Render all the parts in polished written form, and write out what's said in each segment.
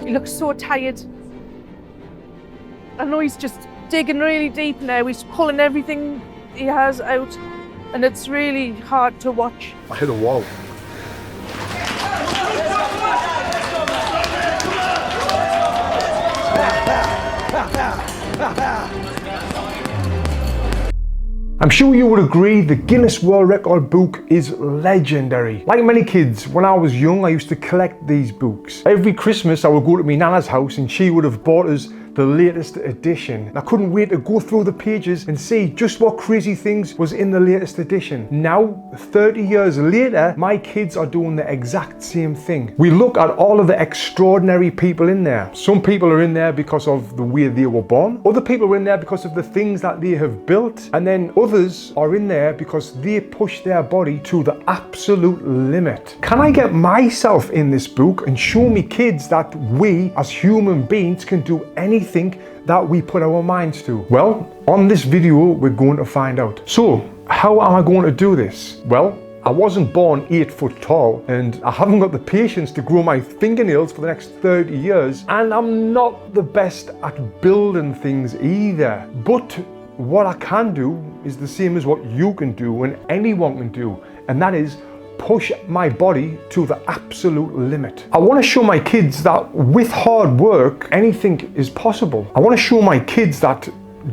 He looks so tired. I know he's just digging really deep now. He's pulling everything he has out, and it's really hard to watch. I hit a wall. I'm sure you would agree the Guinness World Record book is legendary. Like many kids, when I was young, I used to collect these books. Every Christmas, I would go to my nana's house and she would have bought us the latest edition. I couldn't wait to go through the pages and see just what crazy things was in the latest edition. Now, 30 years later, my kids are doing the exact same thing. We look at all of the extraordinary people in there. Some people are in there because of the way they were born. Other people are in there because of the things that they have built. And then others are in there because they push their body to the absolute limit. Can I get myself in this book and show me kids that we as human beings can do anything that we put our minds to? Well, on this video, we're going to find out. So, how am I going to do this? Well, I wasn't born 8 foot tall, and I haven't got the patience to grow my fingernails for the next 30 years, and I'm not the best at building things either. But what I can do is the same as what you can do and anyone can do, and that is push my body to the absolute limit. I want to show my kids that with hard work, anything is possible. I want to show my kids that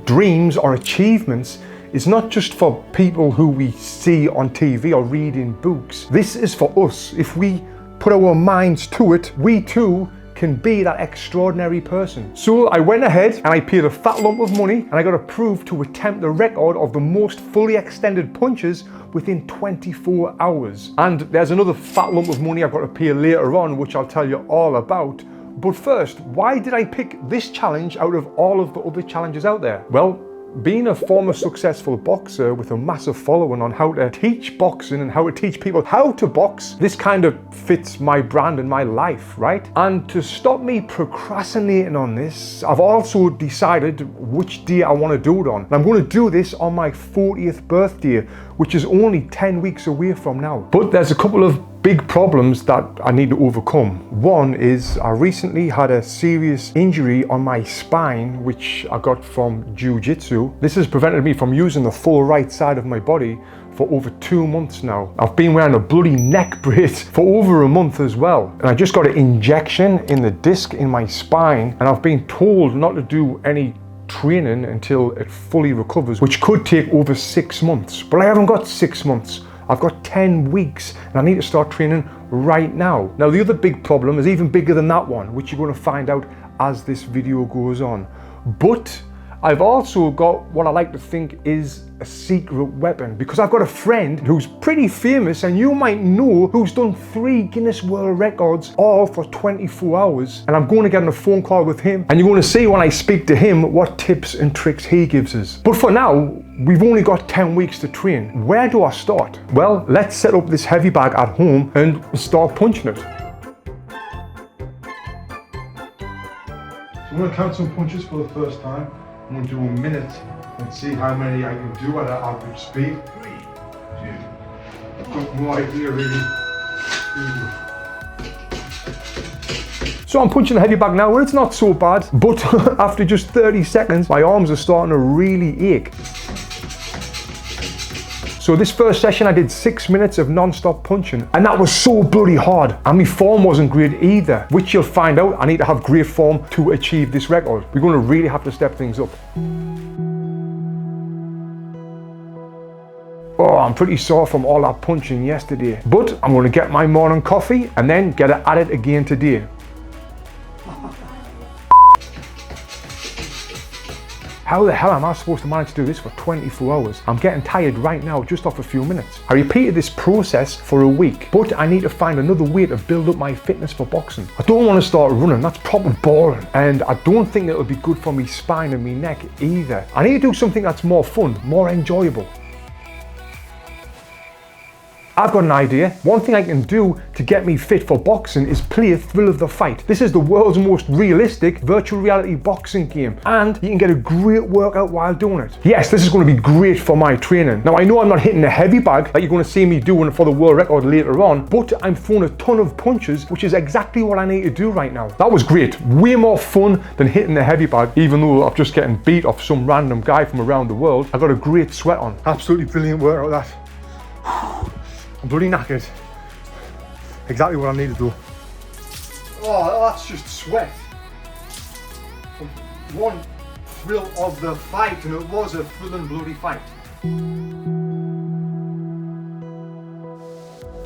dreams or achievements is not just for people who we see on TV or read in books. This is for us. If we put our minds to it, we too can be that extraordinary person. So I went ahead and I paid a fat lump of money and I got approved to attempt the record of the most fully extended punches within 24 hours. And there's another fat lump of money I've got to pay later on, which I'll tell you all about. But first, why did I pick this challenge out of all of the other challenges out there? Well, being a former successful boxer with a massive following on how to teach boxing and how to teach people how to box, this kind of fits my brand and my life, right? And to stop me procrastinating on this, I've also decided which day I want to do it on. And I'm going to do this on my 40th birthday, which is only 10 weeks away from now. But there's a couple of big problems that I need to overcome. One is I recently had a serious injury on my spine, which I got from jiu-jitsu. This has prevented me from using the full right side of my body for over 2 months now. I've been wearing a bloody neck brace for over a month as well. And I just got an injection in the disc in my spine, and I've been told not to do any training until it fully recovers, which could take over 6 months. But I haven't got 6 months. I've got 10 weeks and I need to start training right now. Now, the other big problem is even bigger than that one, which you're going to find out as this video goes on. But I've also got what I like to think is a secret weapon, because I've got a friend who's pretty famous, and you might know, who's done 3 Guinness World Records all for 24 hours. And I'm going to get on a phone call with him, and you're going to see when I speak to him what tips and tricks he gives us. But for now, we've only got 10 weeks to train. Where do I start? Well, let's set up this heavy bag at home and start punching it. So I'm going to count some punches for the first time. I'm going to do a minute and see how many I can do at an average speed. 3, 2. I've got no idea really. So I'm punching the heavy bag now, and it's not so bad, but after just 30 seconds, my arms are starting to really ache. So this first session I did 6 minutes of non-stop punching, and that was so bloody hard, and my form wasn't great either, which you'll find out I need to have great form to achieve this record. We're going to really have to step things up. Oh, I'm pretty sore from all that punching yesterday, but I'm going to get my morning coffee and then get at it again today. How the hell am I supposed to manage to do this for 24 hours? I'm getting tired right now just off a few minutes. I repeated this process for a week, but I need to find another way to build up my fitness for boxing. I don't want to start running, that's proper boring. And I don't think it'll be good for me spine and me neck either. I need to do something that's more fun, more enjoyable. I've got an idea. One thing I can do to get me fit for boxing is play Thrill of the Fight. This is the world's most realistic virtual reality boxing game, and you can get a great workout while doing it. Yes, this is going to be great for my training. Now, I know I'm not hitting a heavy bag like you're going to see me doing for the world record later on, but I'm throwing a ton of punches, which is exactly what I need to do right now. That was great. Way more fun than hitting the heavy bag, even though I'm just getting beat off some random guy from around the world. I got a great sweat on. Absolutely brilliant workout, that. I'm bloody knackered. Exactly what I need to do. Oh, that's just sweat. One thrill of the fight, and it was a thrilling bloody fight.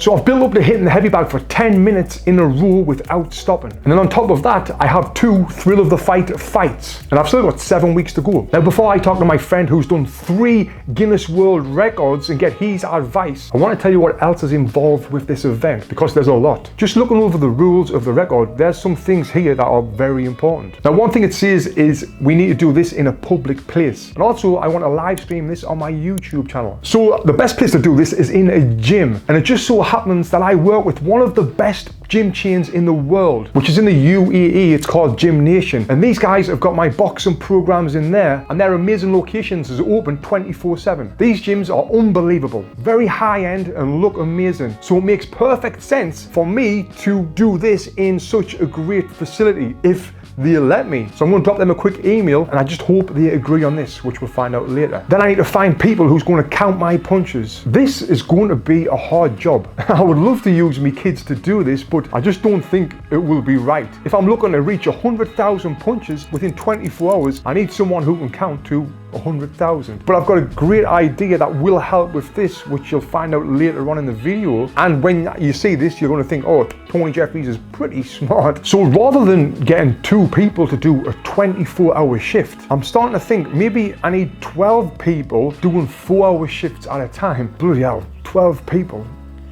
So I've built up to hitting the heavy bag for 10 minutes in a row without stopping. And then on top of that, I have 2 Thrill of the Fight fights. And I've still got 7 weeks to go. Now, before I talk to my friend who's done 3 Guinness World Records and get his advice, I want to tell you what else is involved with this event, because there's a lot. Just looking over the rules of the record, there's some things here that are very important. Now, one thing it says is we need to do this in a public place. And also, I want to live stream this on my YouTube channel. So the best place to do this is in a gym. And it just so happens that I work with one of the best gym chains in the world, which is in the UAE. It's called Gym Nation, and these guys have got my boxing programs in there, and their amazing locations is open 24/7. These gyms are unbelievable, very high end and look amazing, so it makes perfect sense for me to do this in such a great facility if they'll let me. So I'm going to drop them a quick email, and I just hope they agree on this, which we'll find out later. Then I need to find people who's going to count my punches. This is going to be a hard job. I would love to use me kids to do this, but I just don't think it will be right. If I'm looking to reach 100,000 punches within 24 hours, I need someone who can count to 100,000. But I've got a great idea that will help with this, which you'll find out later on in the video. And when you see this, you're going to think, oh, Tony Jeffries is pretty smart. So rather than getting 2 people to do a 24-hour shift, I'm starting to think maybe I need 12 people doing 4-hour shifts at a time. Bloody hell, 12 people.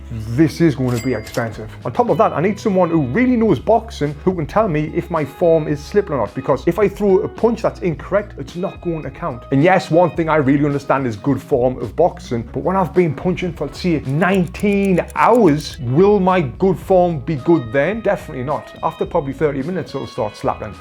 This is going to be expensive. On top of that, I need someone who really knows boxing who can tell me if my form is slipping or not, because if I throw a punch that's incorrect, it's not going to count. And yes, one thing I really understand is good form of boxing, but when I've been punching for, say, 19 hours, will my good form be good then? Definitely not. After probably 30 minutes, it'll start slapping.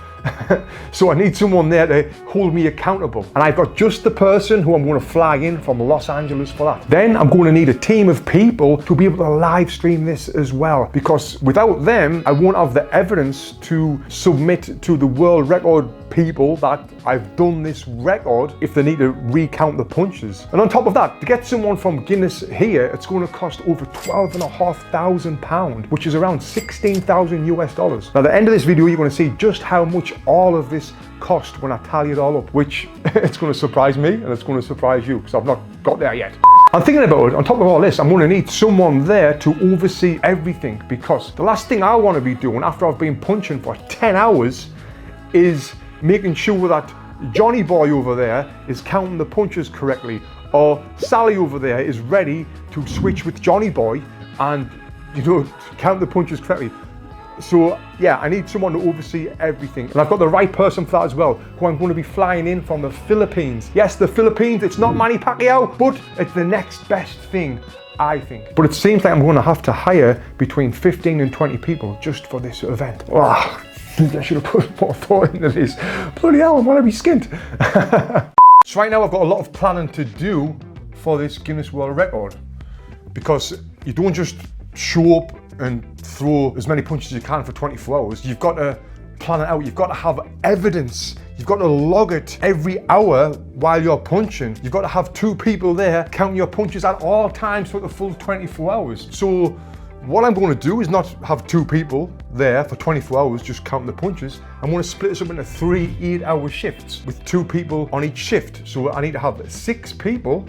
So I need someone there to hold me accountable. And I've got just the person who I'm going to fly in from Los Angeles for that. Then I'm going to need a team of people to be able to live stream this as well, because without them, I won't have the evidence to submit to the world record people that I've done this record if they need to recount the punches. And on top of that, to get someone from Guinness here, it's going to cost over £12,500, which is around 16,000 US dollars. Now, at the end of this video, you're going to see just how much all of this cost when I tally it all up, which it's going to surprise me and it's going to surprise you, because I've not got there yet. I'm thinking about it, on top of all this, I'm going to need someone there to oversee everything, because the last thing I want to be doing after I've been punching for 10 hours is making sure that Johnny Boy over there is counting the punches correctly, or Sally over there is ready to switch with Johnny Boy and, you know, count the punches correctly. So yeah, I need someone to oversee everything. And I've got the right person for that as well, who I'm going to be flying in from the Philippines. Yes, the Philippines, it's not Manny Pacquiao, but it's the next best thing, I think. But it seems like I'm going to have to hire between 15 and 20 people just for this event. Oh, I should have put more thought into this. Bloody hell, I'm going to be skint. So right now I've got a lot of planning to do for this Guinness World Record, because you don't just show up and throw as many punches as you can for 24 hours. You've got to plan it out. You've got to have evidence. You've got to log it every hour while you're punching. You've got to have 2 people there counting your punches at all times for the full 24 hours. So what I'm going to do is not have 2 people there for 24 hours just counting the punches. I'm going to split this up into 3 8-hour shifts with 2 people on each shift. So I need to have 6 people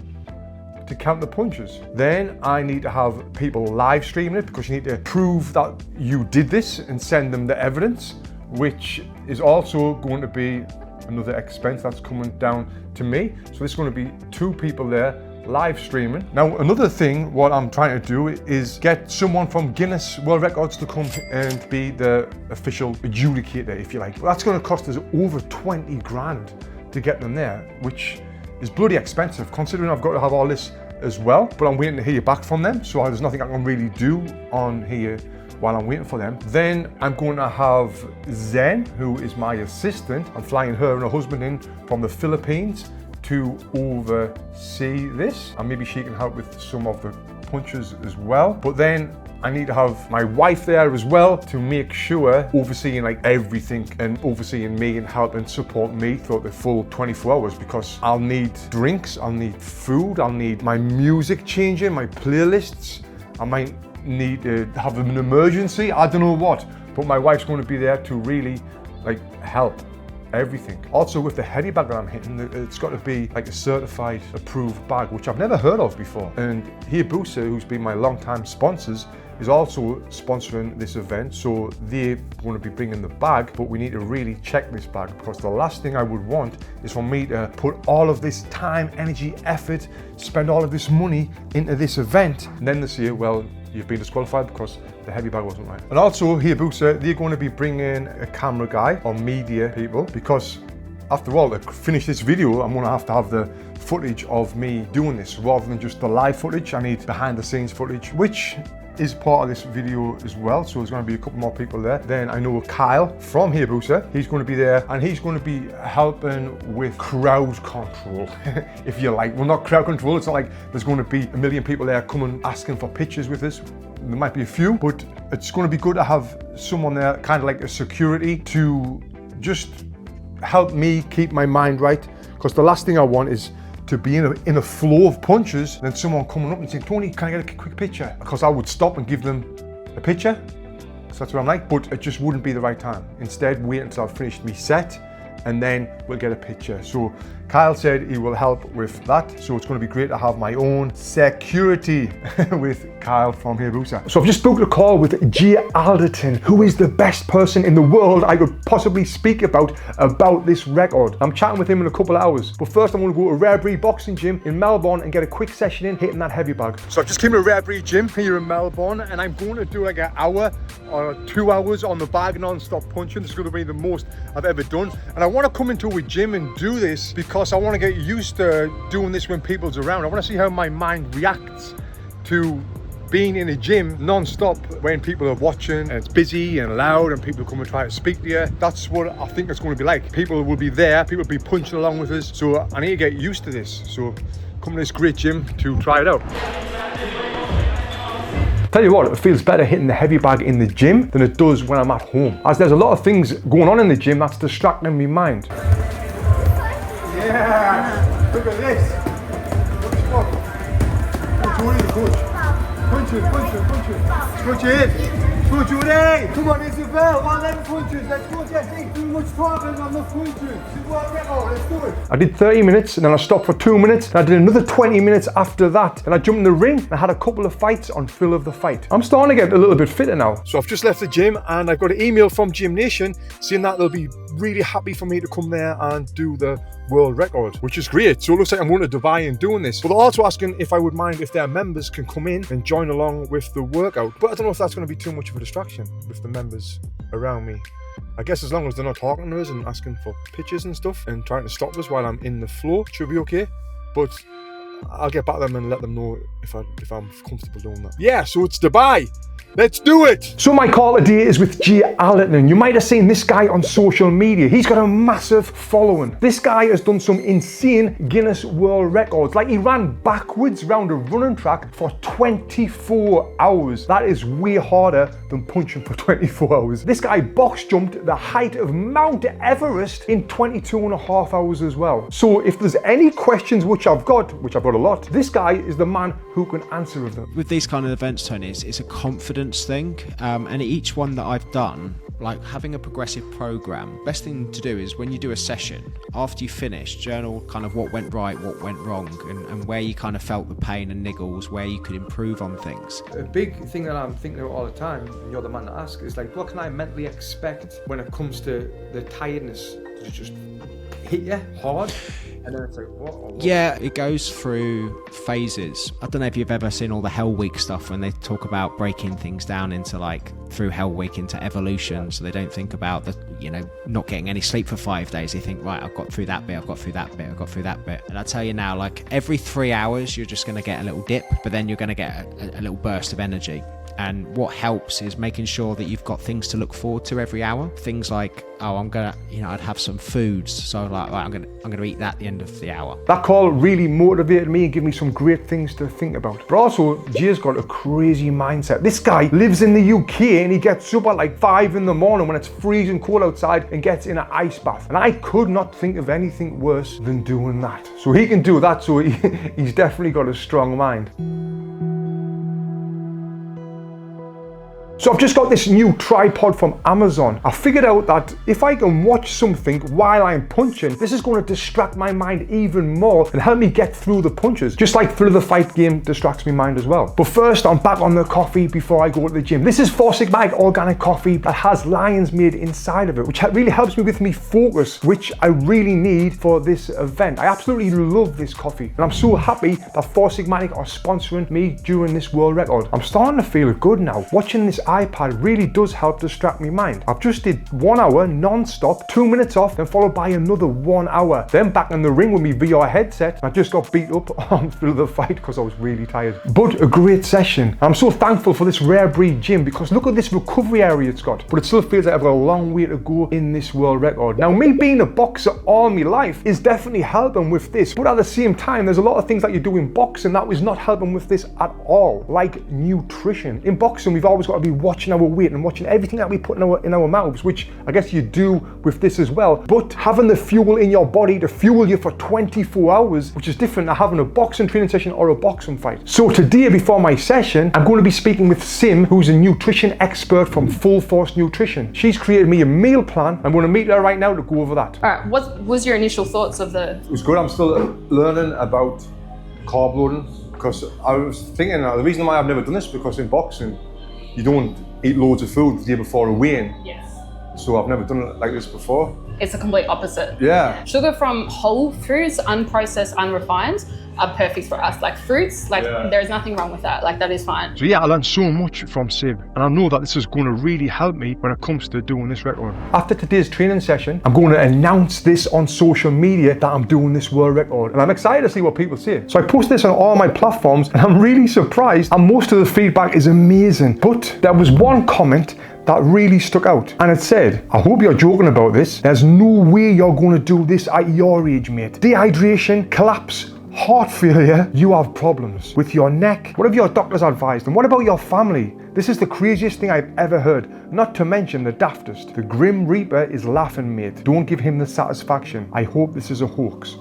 to count the punches. Then I need to have people live streaming it, because you need to prove that you did this and send them the evidence, which is also going to be another expense that's coming down to me. So there's going to be 2 people there live streaming. Now, another thing what I'm trying to do is get someone from Guinness World Records to come and be the official adjudicator, if you like. But that's going to cost us over 20 grand to get them there, which is bloody expensive, considering I've got to have all this as well, but I'm waiting to hear back from them, so there's nothing I can really do on here while I'm waiting for them. Then I'm going to have Zen, who is my assistant. I'm flying her and her husband in from the Philippines to oversee this, and maybe she can help with some of the punches as well. But then I need to have my wife there as well to make sure, overseeing like everything and overseeing me and helping support me throughout the full 24 hours, because I'll need drinks, I'll need food, I'll need my music changing, my playlists. I might need to have an emergency, I don't know what, but my wife's going to be there to really like help everything. Also with the heady bag that I'm hitting, it's got to be like a certified approved bag, which I've never heard of before. And HAYABUSA, who's been my long-time sponsors, is also sponsoring this event, so they're going to be bringing the bag, but we need to really check this bag, because the last thing I would want is for me to put all of this time, energy, effort, spend all of this money into this event, and then they say, well, you've been disqualified because the heavy bag wasn't right. And also HAYABUSA, they're going to be bringing a camera guy or media people, because after all, to finish this video, I'm going to have the footage of me doing this rather than just the live footage. I need behind the scenes footage, which is part of this video as well, so there's going to be a couple more people there. Then I know Kyle from HAYABUSA, he's going to be there, and he's going to be helping with crowd control, if you like. Well, not crowd control, it's not like there's going to be a million people there coming asking for pictures with us. There might be a few, but it's going to be good to have someone there, kind of like a security, to just help me keep my mind right, because the last thing I want is to be in a flow of punches, then someone coming up and saying, Tony, can I get a quick picture? Because I would stop and give them a picture, because that's what I'm like, but it just wouldn't be the right time. Instead, wait until I've finished my set, and then we'll get a picture. So Kyle said he will help with that, so it's going to be great to have my own security with Kyle from HAYABUSA. So I've just booked a call with Jay Alderton, who is the best person in the world I could possibly speak about this record. I'm chatting with him in a couple of hours, but first I'm going to go to Rare Breed Boxing Gym in Melbourne and get a quick session in hitting that heavy bag. So I've just came to Rare Breed Gym here in Melbourne, and I'm going to do like an hour or 2 hours on the bag non-stop punching. This is going to be the most I've ever done, and I want to come into a gym and do this because I want to get used to doing this when people's around. I want to see how my mind reacts to being in a gym non-stop when people are watching and it's busy and loud and people come and try to speak to you. That's what I think it's going to be like. People will be there, people will be punching along with us, so I need to get used to this. So come to this great gym to try it out. Tell you what, it feels better hitting the heavy bag in the gym than it does when I'm at home, as there's a lot of things going on in the gym that's distracting my mind. Yeah, look at this. Punch it, coach. Punch it. Punch it. Punch it. Come on, Isabel. 111 punches. Let's go, Jesse. Too much talking on the punches. Let's do it. I did 30 minutes and then I stopped for 2 minutes. And I did another 20 minutes after that. And I jumped in the ring and I had a couple of fights on Thrill of the Fight. I'm starting to get a little bit fitter now. So I've just left the gym and I've got an email from Gym Nation saying that they'll be really happy for me to come there and do the world record, which is great. So it looks like I'm going to Dubai and doing this. But they're also asking if I would mind if their members can come in and join along with the workout. But I don't know if that's going to be too much of a distraction with the members around me. I guess as long as they're not talking to us and asking for pictures and stuff and trying to stop us while I'm in the flow, it should be okay. But I'll get back to them and let them know if I'm comfortable doing that. Yeah, so it's Dubai. Let's do it! So my call today is with Jay Alderton. You might have seen this guy on social media. He's got a massive following. This guy has done some insane Guinness World Records. Like, he ran backwards round a running track for 24 hours. That is way harder than punching for 24 hours. This guy box jumped the height of Mount Everest in 22 and a half hours as well. So if there's any questions which I've got a lot, this guy is the man who can answer them. With these kind of events, Tony, it's a confidence thing, and each one that I've done, like having a progressive program, best thing to do is when you do a session, after you finish, journal kind of what went right, what went wrong, and where you kind of felt the pain and niggles, where you could improve on things. A big thing that I'm thinking about all the time, and you're the man to ask, is like, what can I mentally expect when it comes to the tiredness? Does it just hit you hard? and then it's like, what? Yeah, it goes through phases. I don't know if you've ever seen all the Hell Week stuff when they talk about breaking things down into like through Hell Week into evolution. So they don't think about the, you know, not getting any sleep for 5 days. They think, right, I've got through that bit, I've got through that bit, I've got through that bit. And I tell you now, like every 3 hours, you're just going to get a little dip, but then you're going to get a little burst of energy. And what helps is making sure that you've got things to look forward to every hour. Things like, oh, I'm gonna, you know, I'd have some foods. So like, right, I'm gonna eat that at the end of the hour. That call really motivated me and gave me some great things to think about. But also, Jay's got a crazy mindset. This guy lives in the UK and he gets up at like 5 in the morning when it's freezing cold outside and gets in an ice bath. And I could not think of anything worse than doing that. So he can do that, so he's definitely got a strong mind. So I've just got this new tripod from Amazon. I figured out that if I can watch something while I'm punching, this is going to distract my mind even more and help me get through the punches. Just like Thrill of the Fight game distracts my mind as well. But first, I'm back on the coffee before I go to the gym. This is 4 Sigmatic organic coffee that has lion's made inside of it, which really helps me with me focus, which I really need for this event. I absolutely love this coffee. And I'm so happy that 4 Sigmatic are sponsoring me during this world record. I'm starting to feel good now. Watching this iPad really does help distract my mind. I've just did 1 hour non-stop, 2 minutes off, then followed by another 1 hour. Then back in the ring with me VR headset. I just got beat up on Through the Fight because I was really tired. But a great session. I'm so thankful for this rare breed gym because look at this recovery area it's got. But it still feels like I've got a long way to go in this world record. Now, me being a boxer all my life is definitely helping with this. But at the same time, there's a lot of things that you do in boxing that was not helping with this at all. Like nutrition. In boxing, we've always got to be watching our weight and watching everything that we put in our mouths, which I guess you do with this as well. But having the fuel in your body to fuel you for 24 hours, which is different than having a boxing training session or a boxing fight. So today, before my session, I'm going to be speaking with Sim, who's a nutrition expert from Full Force Nutrition. She's created me a meal plan. I'm going to meet her right now to go over that. All right, what was your initial thoughts of the... It was good. I'm still learning about carb loading because I was thinking the reason why I've never done this is because in boxing, you don't eat loads of food the day before a weigh-in. Yes. So I've never done it like this before. It's the complete opposite. Yeah. Sugar from whole foods, unprocessed, unrefined, are perfect for us. Like fruits, there's nothing wrong with that. Like that is fine. So yeah, I learned so much from Sib, and I know that this is going to really help me when it comes to doing this record. After today's training session, I'm going to announce this on social media that I'm doing this world record, and I'm excited to see what people say. So I post this on all my platforms, and I'm really surprised, and most of the feedback is amazing. But there was one comment that really stuck out, and it said, I hope you're joking about this. There's no way you're going to do this at your age, mate. Dehydration, collapse, heart failure, you have problems with your neck. What have your doctors advised? And what about your family? This is the craziest thing I've ever heard, not to mention the daftest. The Grim Reaper is laughing, mate. Don't give him the satisfaction. I hope this is a hoax.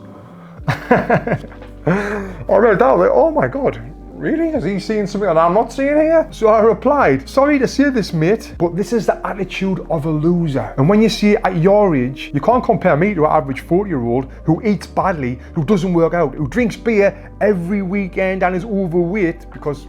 I read that, like, oh my God. Really? Is he seeing something that I'm not seeing here? So I replied, sorry to say this, mate, but this is the attitude of a loser. And when you see it at your age, you can't compare me to an average 40-year-old who eats badly, who doesn't work out, who drinks beer every weekend and is overweight because,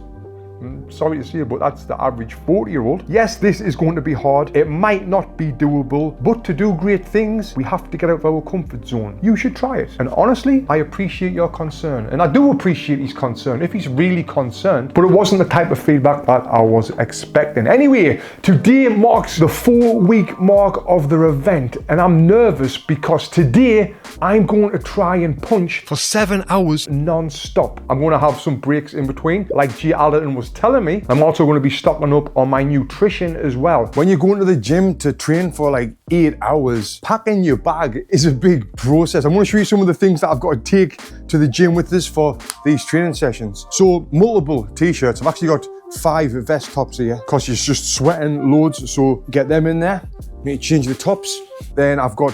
sorry to say, but that's the average 40-year-old. Yes, this is going to be hard. It might not be doable, but to do great things, we have to get out of our comfort zone. You should try it. And honestly, I appreciate your concern. And I do appreciate his concern, if he's really concerned, but it wasn't the type of feedback that I was expecting. Anyway, today marks the 4-week mark of the event, and I'm nervous because today I'm going to try and punch for 7 hours non-stop. I'm going to have some breaks in between, like Jay Alderton was telling me. I'm also going to be stocking up on my nutrition as well. When you're going to the gym to train for like 8 hours, packing your bag is a big process. I'm going to show you some of the things that I've got to take to the gym with this for these training sessions. So multiple t-shirts. I've actually got 5 vest tops here because you're just sweating loads. So get them in there. Need to change the tops. Then I've got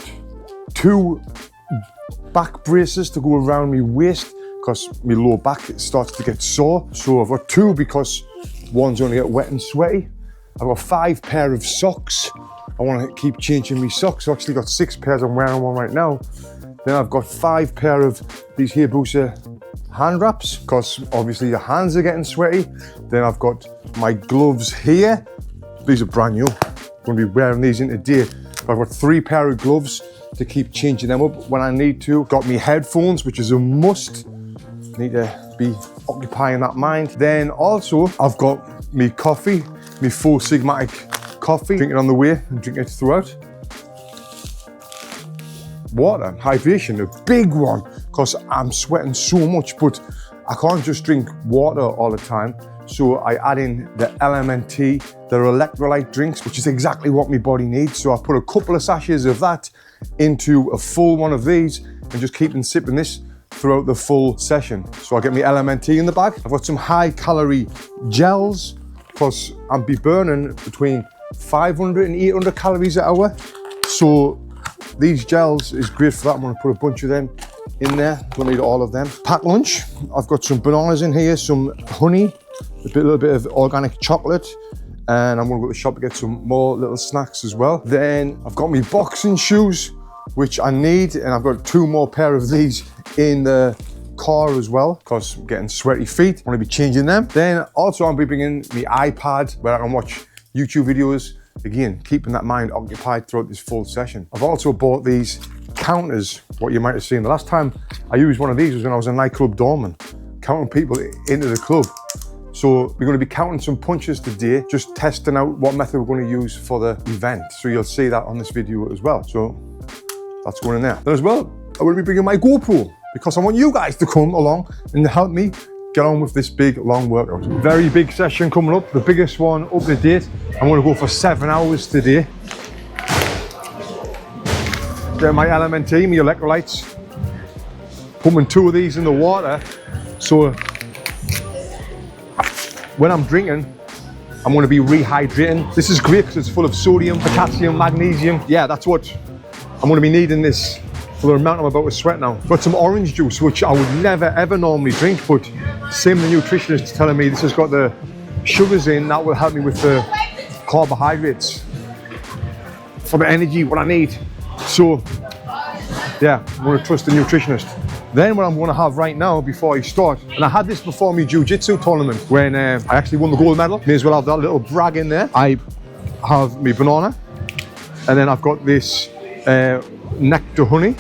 2 back braces to go around my waist because my lower back starts to get sore. So I've got 2 because one's going to get wet and sweaty. I've got 5 pair of socks. I want to keep changing my socks. I've actually got 6 pairs. I'm wearing one right now. Then I've got 5 pair of these HAYABUSA hand wraps because obviously your hands are getting sweaty. Then I've got my gloves here. These are brand new. I'm going to be wearing these in today. I've got 3 pair of gloves. to keep changing them up when I need to. Got me headphones, which is a must. Need to be occupying that mind. Then also, I've got me coffee, me 4 Sigmatic coffee. Drink it on the way and drink it throughout. Water, hydration, a big one, because I'm sweating so much, but I can't just drink water all the time. So I add in the LMNT, the electrolyte drinks, which is exactly what my body needs. So I put a couple of sachets of that into a full one of these and just keep on sipping this throughout the full session. So I get my LMNT in the bag. I've got some high calorie gels, because I'll be burning between 500 and 800 calories an hour. So these gels is great for that. I'm gonna put a bunch of them in there. Don't need all of them. Packed lunch. I've got some bananas in here, some honey, a little bit of organic chocolate, and I'm gonna go to the shop to get some more little snacks as well. Then I've got my boxing shoes, which I need, and I've got 2 more pair of these in the car as well, because I'm getting sweaty feet. I'm gonna be changing them. Then also I'll be bringing my iPad where I can watch YouTube videos. Again, keeping that mind occupied throughout this full session. I've also bought these counters, what you might have seen. The last time I used one of these was when I was a nightclub doorman, counting people into the club. So we're going to be counting some punches today, just testing out what method we're going to use for the event. So you'll see that on this video as well. So that's going in there. Then as well, I will be bringing my GoPro, because I want you guys to come along and help me get on with this big long workout. Very big session coming up, the biggest one up to date. I'm going to go for 7 hours today. Get my LMNT, my electrolytes. Pumping 2 of these in the water. So when I'm drinking, I'm going to be rehydrating. This is great because it's full of sodium, potassium, magnesium. Yeah, that's what I'm going to be needing this for the amount I'm about to sweat now. Got some orange juice, which I would never ever normally drink, but same the nutritionist is telling me this has got the sugars in that will help me with the carbohydrates for the energy, what I need. So yeah, I'm going to trust the nutritionist. Then what I'm going to have right now before I start, and I had this before my jiu-jitsu tournament when I actually won the gold medal. May as well have that little brag in there. I have my banana, and then I've got this nectar honey.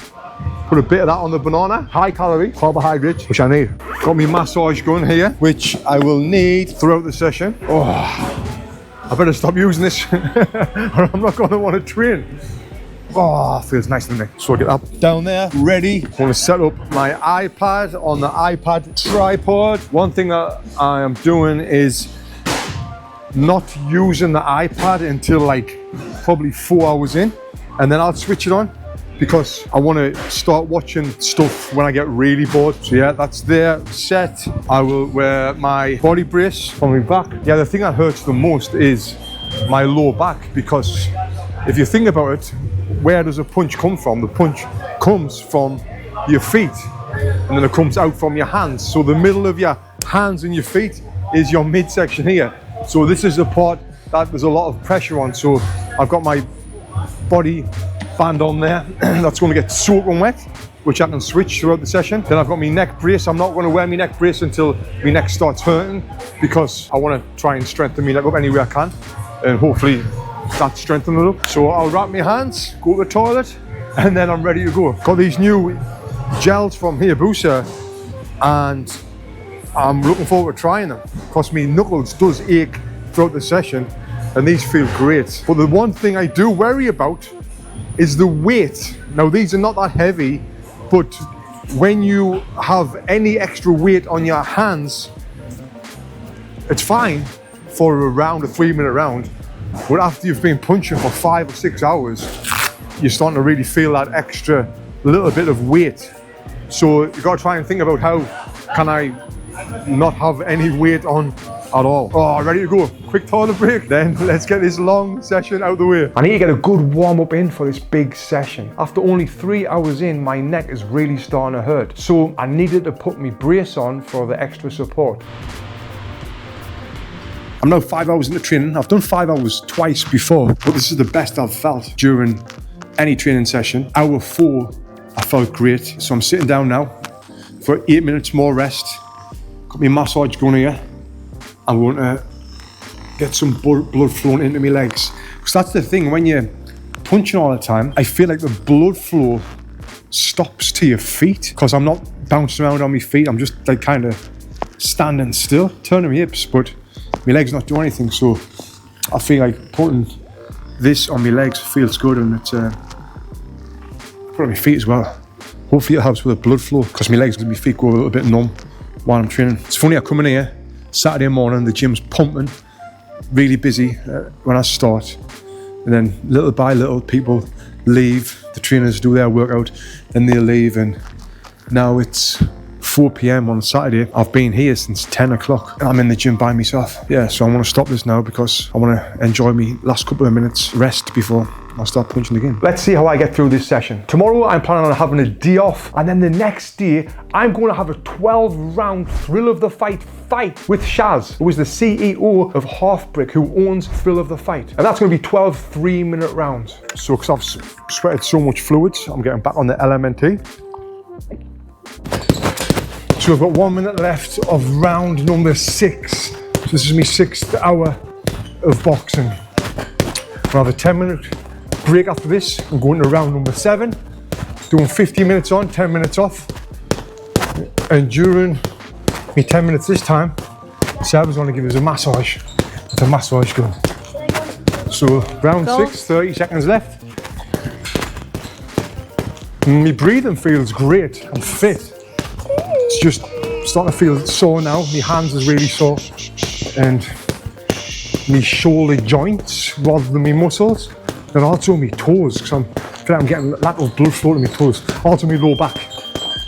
Put a bit of that on the banana. High calorie, carbohydrates, which I need. Got my massage gun here, which I will need throughout the session. Oh, I better stop using this or I'm not going to want to train. Oh, feels nice to me. So I get up down there, ready. I want to set up my iPad on the iPad tripod. One thing that I am doing is not using the iPad until like probably 4 hours in, and then I'll switch it on because I want to start watching stuff when I get really bored. So yeah, that's there, set. I will wear my body brace on my back. Yeah, the thing that hurts the most is my lower back, because if you think about it, where does a punch come from? The punch comes from your feet, and then it comes out from your hands. So the middle of your hands and your feet is your midsection here. So this is the part that there's a lot of pressure on. So I've got my body band on there. That's going to get soaking wet, which I can switch throughout the session. Then I've got my neck brace. I'm not going to wear my neck brace until my neck starts hurting, because I want to try and strengthen my neck up any way I can, and hopefully that strengthens it up. So I'll wrap my hands, go to the toilet, and then I'm ready to go. Got these new gels from HAYABUSA, and I'm looking forward to trying them, because my knuckles does ache throughout the session, and these feel great. But the one thing I do worry about is the weight. Now these are not that heavy, but when you have any extra weight on your hands, it's fine for a round, a 3-minute round, but after you've been punching for 5 or 6 hours, you're starting to really feel that extra little bit of weight. So you got to try and think about how can I not have any weight on at all. Oh, ready to go. Quick toilet break. Then let's get this long session out of the way. I need to get a good warm up in for this big session. After only 3 hours in, my neck is really starting to hurt. So I needed to put my brace on for the extra support. I'm now 5 hours into training. I've done 5 hours twice before, but this is the best I've felt during any training session. Hour 4, I felt great. So I'm sitting down now for 8 minutes more rest. Got my massage going here. I'm going to get some blood flowing into my legs. Because that's the thing, when you punching all the time, I feel like the blood flow stops to your feet because I'm not bouncing around on my feet. I'm just like kind of standing still, turning my hips, but my legs not doing anything. So I feel like putting this on my legs feels good, and it's put on my feet as well. Hopefully it helps with the blood flow because my legs and my feet go a little bit numb while I'm training. It's funny, I come in here Saturday morning, the gym's pumping, really busy when I start, and then little by little people leave, the trainers do their workout, then they'll leave, and now it's 4 p.m. on Saturday. I've been here since 10 o'clock and I'm in the gym by myself. Yeah, so I want to stop this now because I want to enjoy my last couple of minutes rest before I'll start punching again. Let's see how I get through this session. Tomorrow I'm planning on having a day off, and then the next day I'm going to have a 12-round thrill of the fight with Shaz, who is the CEO of Half Brick, who owns Thrill of the Fight. And that's going to be 12 3-minute rounds. So because I've sweated so much fluids, I'm getting back on the LMNT. So I've got 1 minute left of round number 6. So this is my 6th hour of boxing. I'll have a 10-minute break after this. I'm going to round number 7, doing 15 minutes on, 10 minutes off. And during me 10 minutes this time, Seb is going to give us a massage. It's a massage gun. So round 6, 30 seconds left. My breathing feels great. I'm fit. It's just starting to feel sore now. My hands is really sore, and my shoulder joints rather than my muscles, and also my toes, because I feel like I'm getting a lot of blood flow to my toes. Also my lower back,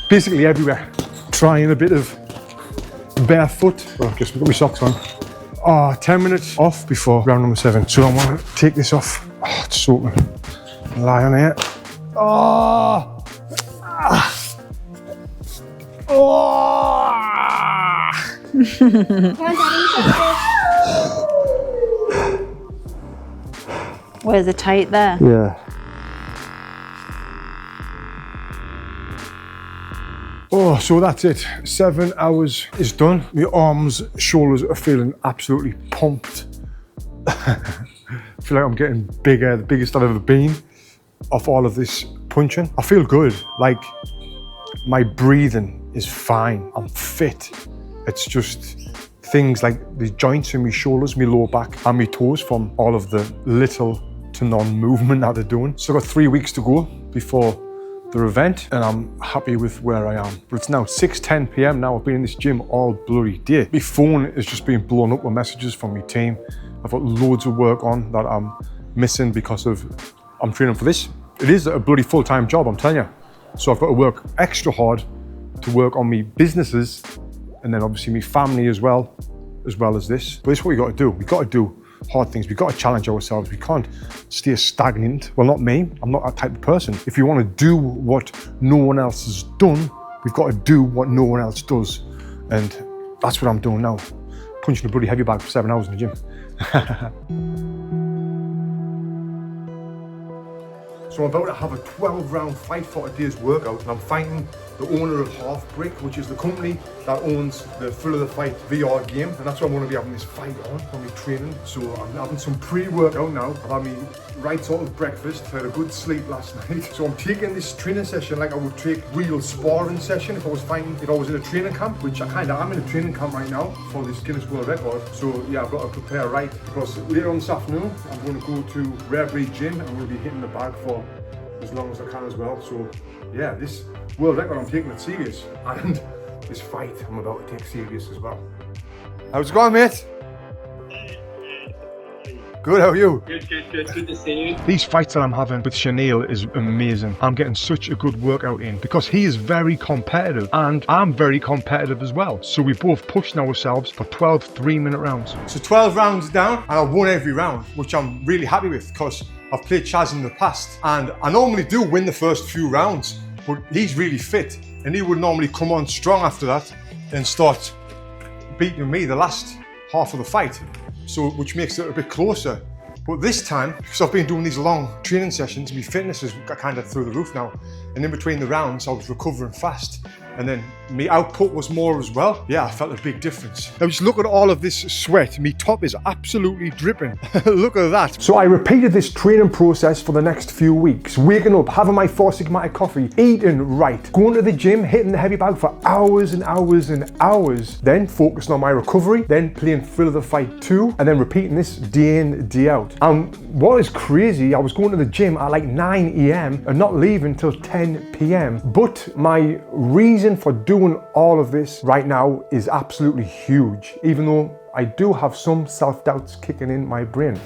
basically everywhere. Trying a bit of barefoot. Well, I guess we've got my socks on. 10 minutes off before round number 7. So I want to take this off. Oh, it's soaking. Lie on here. Oh. Where's the tight there? Yeah. Oh, so that's it. 7 hours is done. My arms, shoulders are feeling absolutely pumped. I feel like I'm getting bigger, the biggest I've ever been off all of this punching. I feel good. Like, my breathing is fine. I'm fit. It's just things like the joints in my shoulders, my lower back and my toes from all of the little to non-movement that they're doing. So I've got 3 weeks to go before the event, and I'm happy with where I am. But it's now 6:10 p.m. now. I've been in this gym all bloody day. My phone is just being blown up with messages from my team. I've got loads of work on that I'm missing because of I'm training for this. It is a bloody full-time job, I'm telling you. So I've got to work extra hard to work on me businesses, and then obviously me family as well as this. But it's what we got to do. We got to do hard things. We got to challenge ourselves. We can't stay stagnant. Well, not me. I'm not that type of person. If you want to do what no one else has done, we've got to do what no one else does. And that's what I'm doing now. Punching a bloody heavy bag for 7 hours in the gym. So I'm about to have a 12-round fight for a day's workout, and I'm fighting the owner of Half Brick, which is the company that owns the Thrill of the Fight VR game, and that's what I'm going to be having this fight on for my training. So I'm having some pre-workout now. I've had my right sort of breakfast, had a good sleep last night. So I'm taking this training session like I would take real sparring session if I was in a training camp, which I kind of am in a training camp right now for this Guinness World Record. So yeah, I've got to prepare right, because later on this afternoon I'm going to go to Rare Breed Gym, and I'm going to be hitting the bag for as long as I can as well. So yeah, this world record, I'm taking it serious, and this fight I'm about to take serious as well. How's it going, mate? Good, how are you? Good to see you. These fights that I'm having with Chanel is amazing. I'm getting such a good workout in because he is very competitive and I'm very competitive as well. So we both pushing ourselves for 12 3-minute rounds. So 12 rounds down, and I won every round, which I'm really happy with because I've played Chaz in the past, and I normally do win the first few rounds, but he's really fit, and he would normally come on strong after that and start beating me the last half of the fight, so which makes it a bit closer. But this time, because I've been doing these long training sessions, my fitness has got kind of through the roof now, and in between the rounds I was recovering fast, and then my output was more as well. Yeah, I felt a big difference. Now just look at all of this sweat. My top is absolutely dripping. Look at that. So I repeated this training process for the next few weeks. Waking up, having my 4 Sigmatic coffee, eating right, going to the gym, hitting the heavy bag for hours and hours and hours, then focusing on my recovery, then playing Thrill of the Fight 2, and then repeating this day in, day out. And what is crazy, I was going to the gym at like 9 AM and not leaving till 10 PM. But my reason for doing all of this right now is absolutely huge, even though I do have some self-doubts kicking in my brain.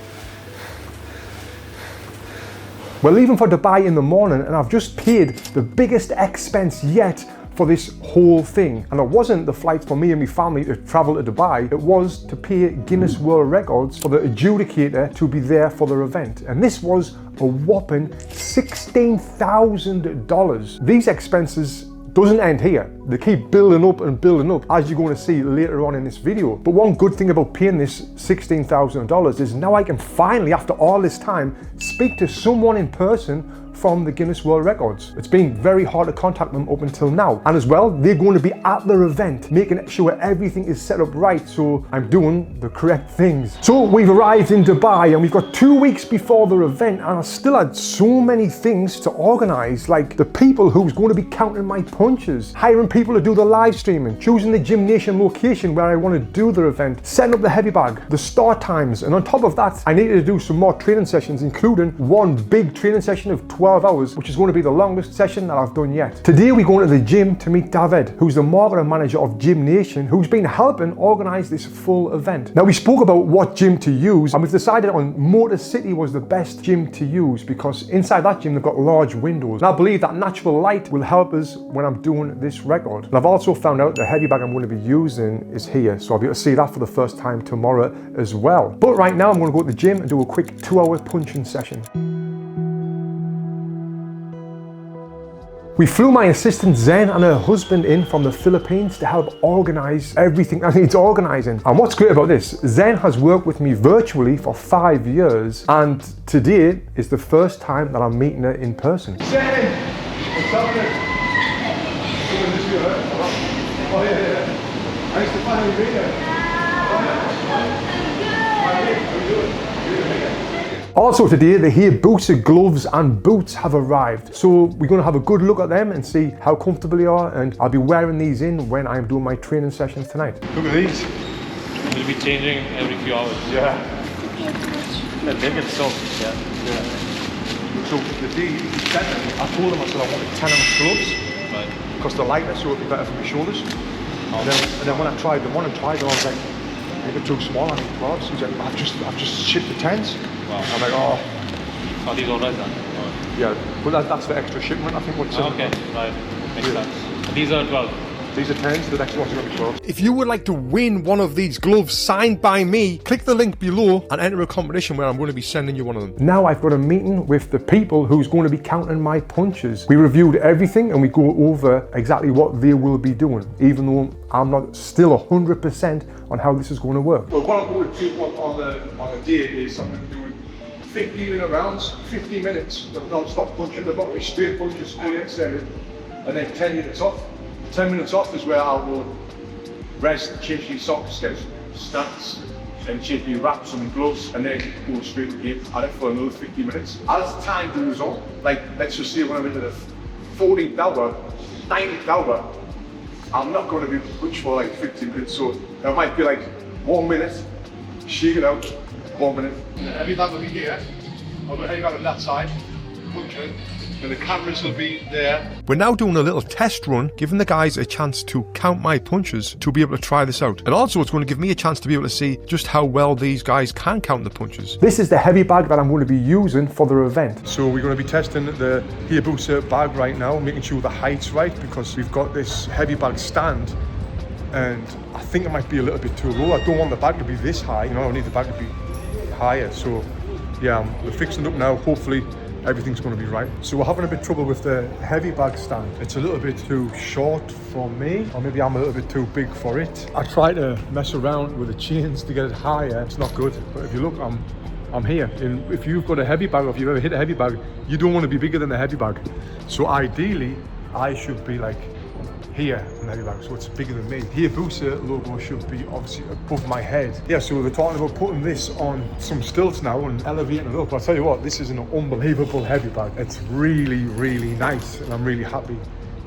We're leaving for Dubai in the morning and I've just paid the biggest expense yet for this whole thing. And it wasn't the flights for me and my family to travel to Dubai, it was to pay Guinness World Records for the adjudicator to be there for their event. And this was a whopping $16,000. These expenses doesn't end here. They keep building up and building up, as you're going to see later on in this video. But one good thing about paying this $16,000 is now I can finally, after all this time, speak to someone in person from the Guinness World Records. It's been very hard to contact them up until now. And as well, they're going to be at their event, making sure everything is set up right, so I'm doing the correct things. So we've arrived in Dubai and we've got 2 weeks before their event and I still had so many things to organize, like the people who's going to be counting my punches, hiring people to do the live streaming, choosing the gymnasium location where I want to do their event, setting up the heavy bag, the start times, and on top of that, I needed to do some more training sessions, including one big training session of 12 hours, which is going to be the longest session that I've done yet. Today we're going to the gym to meet David, who's the marketing manager of Gym Nation, who's been helping organize this full event. Now we spoke about what gym to use and we've decided on Motor City was the best gym to use because inside that gym they've got large windows. And I believe that natural light will help us when I'm doing this record. And I've also found out the heavy bag I'm going to be using is here, so I'll be able to see that for the first time tomorrow as well. But right now I'm going to go to the gym and do a quick 2-hour punching session. We flew my assistant Zen and her husband in from the Philippines to help organize everything that needs organizing. And what's great about this, Zen has worked with me virtually for 5 years and today is the first time that I'm meeting her in person. Zen! What's happening? Oh yeah. Nice to finally meet you. How you doing? Also today, the HAYABUSA gloves and boots have arrived. So we're going to have a good look at them and see how comfortable they are, and I'll be wearing these in when I'm doing my training sessions tonight. Look at these. We'll be changing every few hours. Yeah. They get soft. Yeah. So the day I told them I said I wanted 10-ounce gloves, Right. because they're lighter, so it'd be better for my shoulders. And then when I tried them, I was like, maybe too small, I need 12s. He's like, I've just shipped the 10s. Wow. I'm like, oh. Are these all right then? Yeah, but that's the extra shipment, I think. What's okay, right. Makes sense. And these are 12. These are 10s, the next one's going to be 12. If you would like to win one of these gloves signed by me, click the link below and enter a competition where I'm going to be sending you one of them. Now I've got a meeting with the people who's going to be counting my punches. We reviewed everything and we go over exactly what they will be doing, even though I'm not still 100% on how this is going to work. Well, what I'm going to do on the day is I'm going to do 15 minute rounds, 15 minutes of non-stop punching, the bottom straight punches, fully extended, and then 10 minutes off. 10 minutes off is where I will rest, change your socks, get stats, and change your wraps and gloves, and then go straight to the game at it for another 15 minutes. As time goes on, like let's just say when I'm into the 14th hour, 19th hour, I'm not going to be punch for like 15 minutes, so there might be like 1 minute, shake it out, 1 minute. Heavy bag will be here, I'll put heavy bag on that side, punching, and the cameras will be there. We're now doing a little test run, giving the guys a chance to count my punches to be able to try this out. And also it's going to give me a chance to be able to see just how well these guys can count the punches. This is the heavy bag that I'm going to be using for the event. So we're going to be testing the HAYABUSA bag right now, making sure the height's right, because we've got this heavy bag stand and I think it might be a little bit too low. I don't want the bag to be this high, you know, I need the bag to be higher. So yeah, we're fixing it up now. Hopefully everything's going to be right. So we're having a bit of trouble with the heavy bag stand. It's a little bit too short for me, or maybe I'm a little bit too big for it. I try to mess around with the chains to get it higher. It's not good. But if you look, I'm here. And if you've got a heavy bag, or if you've ever hit a heavy bag, you don't want to be bigger than the heavy bag. So ideally, I should be like here on the heavy bag, so it's bigger than me. HAYABUSA logo should be obviously above my head. Yeah, so we're talking about putting this on some stilts now and elevating it up. I'll tell you what, this is an unbelievable heavy bag. It's really, really nice, and I'm really happy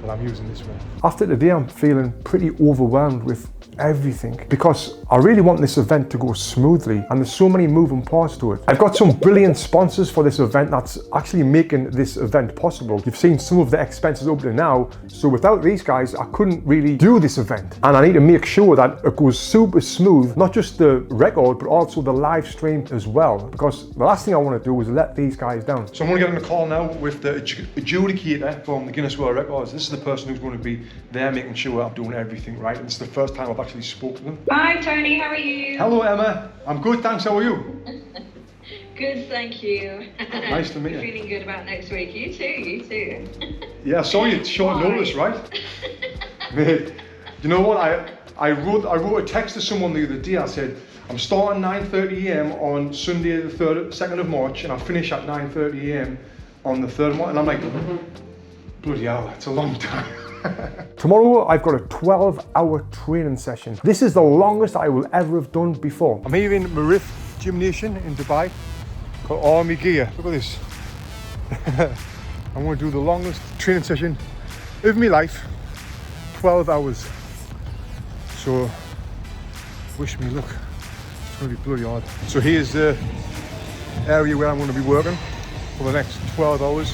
that I'm using this one. After today, I'm feeling pretty overwhelmed with everything because I really want this event to go smoothly, and there's so many moving parts to it. I've got some brilliant sponsors for this event that's actually making this event possible. You've seen some of the expenses up to now, so without these guys I couldn't really do this event, and I need to make sure that it goes super smooth, not just the record but also the live stream as well, because the last thing I want to do is let these guys down. So I'm going to get on the call now with the adjudicator from the Guinness World Records. This is the person who's going to be there making sure I'm doing everything right, and it's the first time I've actually spoken to them. Hi Tony, how are you? Hello Emma, I'm good, thanks, how are you? Good, thank you. Nice to meet you. Feeling good about next week? You too. Yeah, sorry it's short notice, right? Mate, you know what, I wrote a text to someone the other day. I said, I'm starting 9:30 a.m. on Sunday the 2nd of March, and I finish at 9:30 a.m. on the 3rd of March, and I'm like, bloody hell, that's a long time. Tomorrow I've got a 12-hour training session. This is the longest I will ever have done before. I'm here in Marif Gymnasium in Dubai. Got all my gear. Look at this. I'm going to do the longest training session of my life. 12 hours. So wish me luck. It's going to be bloody hard. So here's the area where I'm going to be working for the next 12 hours.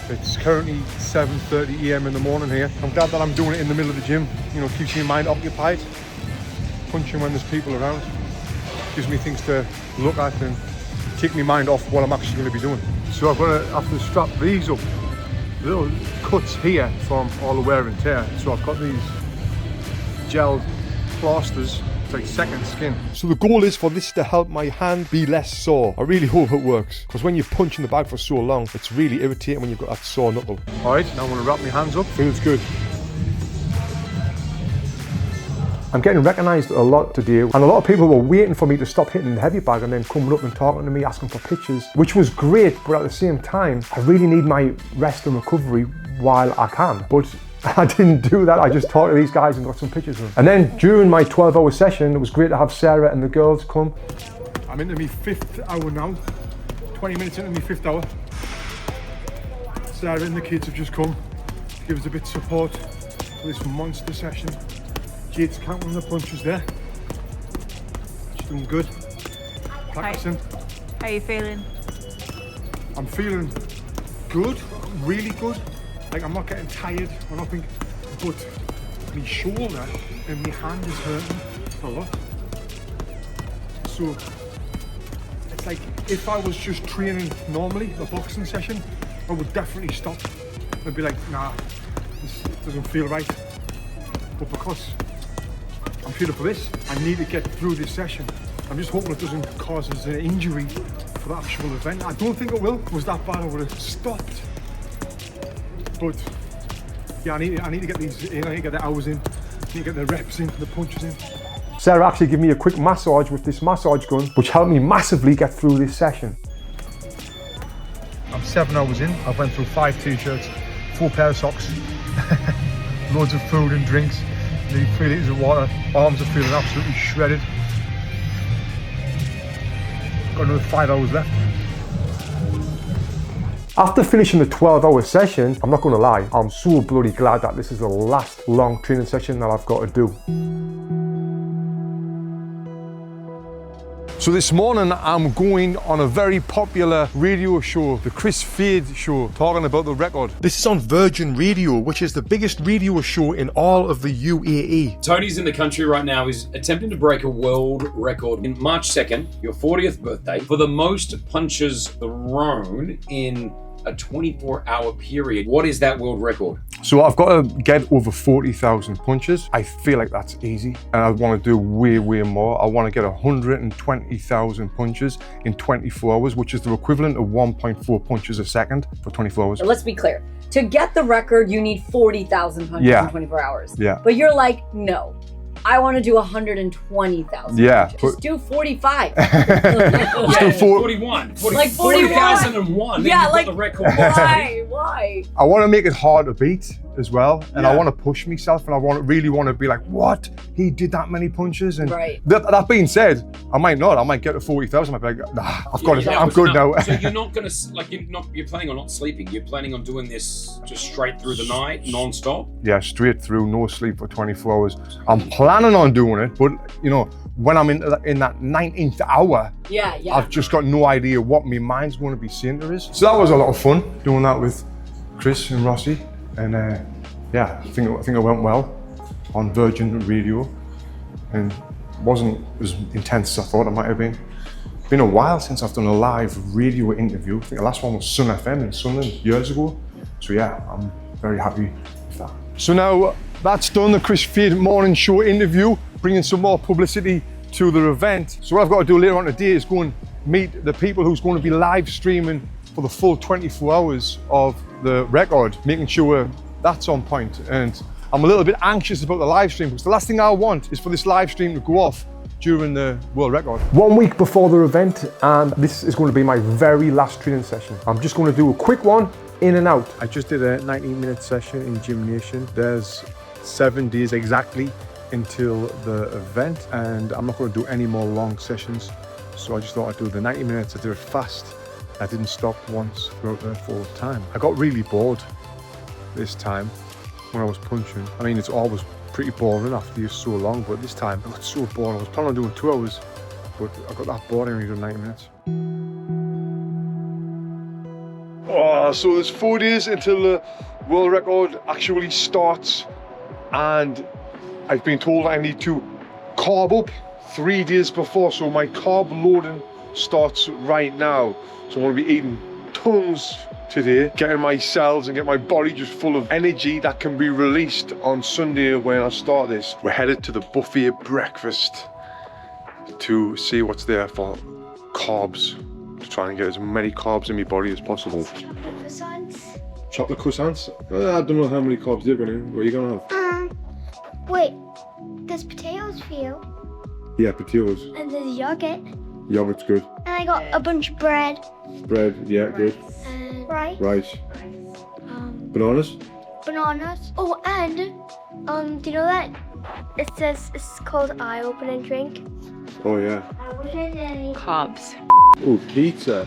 It's currently 7:30 a.m. in the morning here. I'm glad that I'm doing it in the middle of the gym. You know, keeps your mind occupied. Punching when there's people around. Gives me things to look at and take my mind off what I'm actually going to be doing. So I've got to have to strap these up. Little cuts here from all the wear and tear. So I've got these gel plasters. Like second skin. So the goal is for this to help my hand be less sore. I really hope it works, because when you punch in the bag for so long, it's really irritating when you've got that sore knuckle. Alright, now I'm going to wrap my hands up. Feels good. I'm getting recognised a lot today, and a lot of people were waiting for me to stop hitting the heavy bag and then coming up and talking to me, asking for pictures, which was great, but at the same time, I really need my rest and recovery while I can. But I didn't do that. I just talked to these guys and got some pictures of them. And then during my 12-hour session, it was great to have Sarah and the girls come. I'm into my 5th hour now. 20 minutes into my 5th hour. Sarah and the kids have just come to give us a bit of support for this monster session. Jade's counting the punches there. She's doing good. Practicing. How are you feeling? I'm feeling good, really good. Like, I'm not getting tired or nothing, but my shoulder and my hand is hurting a lot. So it's like, if I was just training normally, a boxing session, I would definitely stop. I'd be like, nah, this doesn't feel right. But because I'm training for this, I need to get through this session. I'm just hoping it doesn't cause us an injury for the actual event. I don't think it will. If it was that bad, I would have stopped. But yeah, I need to get these in, I need to get the hours in, I need to get the reps in, the punches in. Sarah actually gave me a quick massage with this massage gun, which helped me massively get through this session. I'm 7 hours in. I've went through 5 t-shirts, 4 pair of socks, loads of food and drinks, nearly 3 litres of water. Arms are feeling absolutely shredded. Got another 5 hours left. After finishing the 12-hour session, I'm not going to lie, I'm so bloody glad that this is the last long training session that I've got to do. So this morning I'm going on a very popular radio show, the Kris show, talking about the record. This is on Virgin Radio, which is the biggest radio show in all of the UAE. Tony's in the country right now. He's attempting to break a world record in March 2nd, your 40th birthday, for the most punches thrown in a 24-hour period. What is that world record? So I've got to get over 40,000 punches. I feel like that's easy, and I want to do way more. I want to get 120,000 punches in 24 hours, which is the equivalent of 1.4 punches a second for 24 hours. So let's be clear. To get the record, you need 40,000 punches in 24 hours. Yeah. But you're like, no. I want to do 120,000. Yeah. Just do 45. Let's do 41. Like 41. 40,001. Yeah, like the record. Why? I want to make it hard to beat. as well, and Yeah. I want to push myself, and I really want to be like, what? He did that many punches? And Right. that being said, I might not. I might get to 40,000. I might be like, nah, I've got it. I'm good now. So you're not gonna you're planning on not sleeping. You're planning on doing this just straight through the night, non-stop. Yeah, straight through, no sleep for 24 hours. I'm planning on doing it, but you know, when I'm in that 19th hour, Yeah. I've just got no idea what my mind's going to be saying to us. So that was a lot of fun doing that with Kris and Rossi, and yeah, I think it went well on Virgin Radio, and wasn't as intense as I thought it might have been. It's been a while since I've done a live radio interview. I think the last one was Sun FM in Sunderland years ago. So yeah, I'm very happy with that. So now that's done, the Kris Fade morning show interview, bringing some more publicity to the event. So what I've got to do later on today is go and meet the people who's going to be live streaming for the full 24 hours of the record, making sure that's on point. And I'm a little bit anxious about the live stream, because the last thing I want is for this live stream to go off during the world record. 1 week before the event, and this is going to be my very last training session. I'm just going to do a quick one, in and out. I just did a 19-minute session in Gym Nation. There's 7 days exactly until the event, and I'm not going to do any more long sessions. So I just thought I'd do the 90 minutes. I did it fast. I didn't stop once throughout the full time. I got really bored this time when I was punching. I mean, it's always pretty boring after you're so long, but this time I got so bored. I was planning on doing 2 hours, but I got that bored and only did 90 minutes. Oh, so there's 4 days until the world record actually starts, and I've been told I need to carb up 3 days before, so my carb loading starts right now. So I'm going to be eating tons today, getting my cells and get my body just full of energy that can be released on Sunday when I start this. We're headed to the buffet breakfast to see what's there for carbs, to try and get as many carbs in my body as possible. Chocolate croissants. Chocolate croissants? I don't know how many carbs they're going to. What are you going to have? Wait, there's potatoes for you, Yeah, potatoes. and there's yogurt, Yogurt's good. and I got a bunch of bread, Bread, yeah, good. and rice, Rice. Bananas? bananas. Oh, and do you know that it says it's called eye-opening drink? Oh yeah. Carbs. Oh, pizza.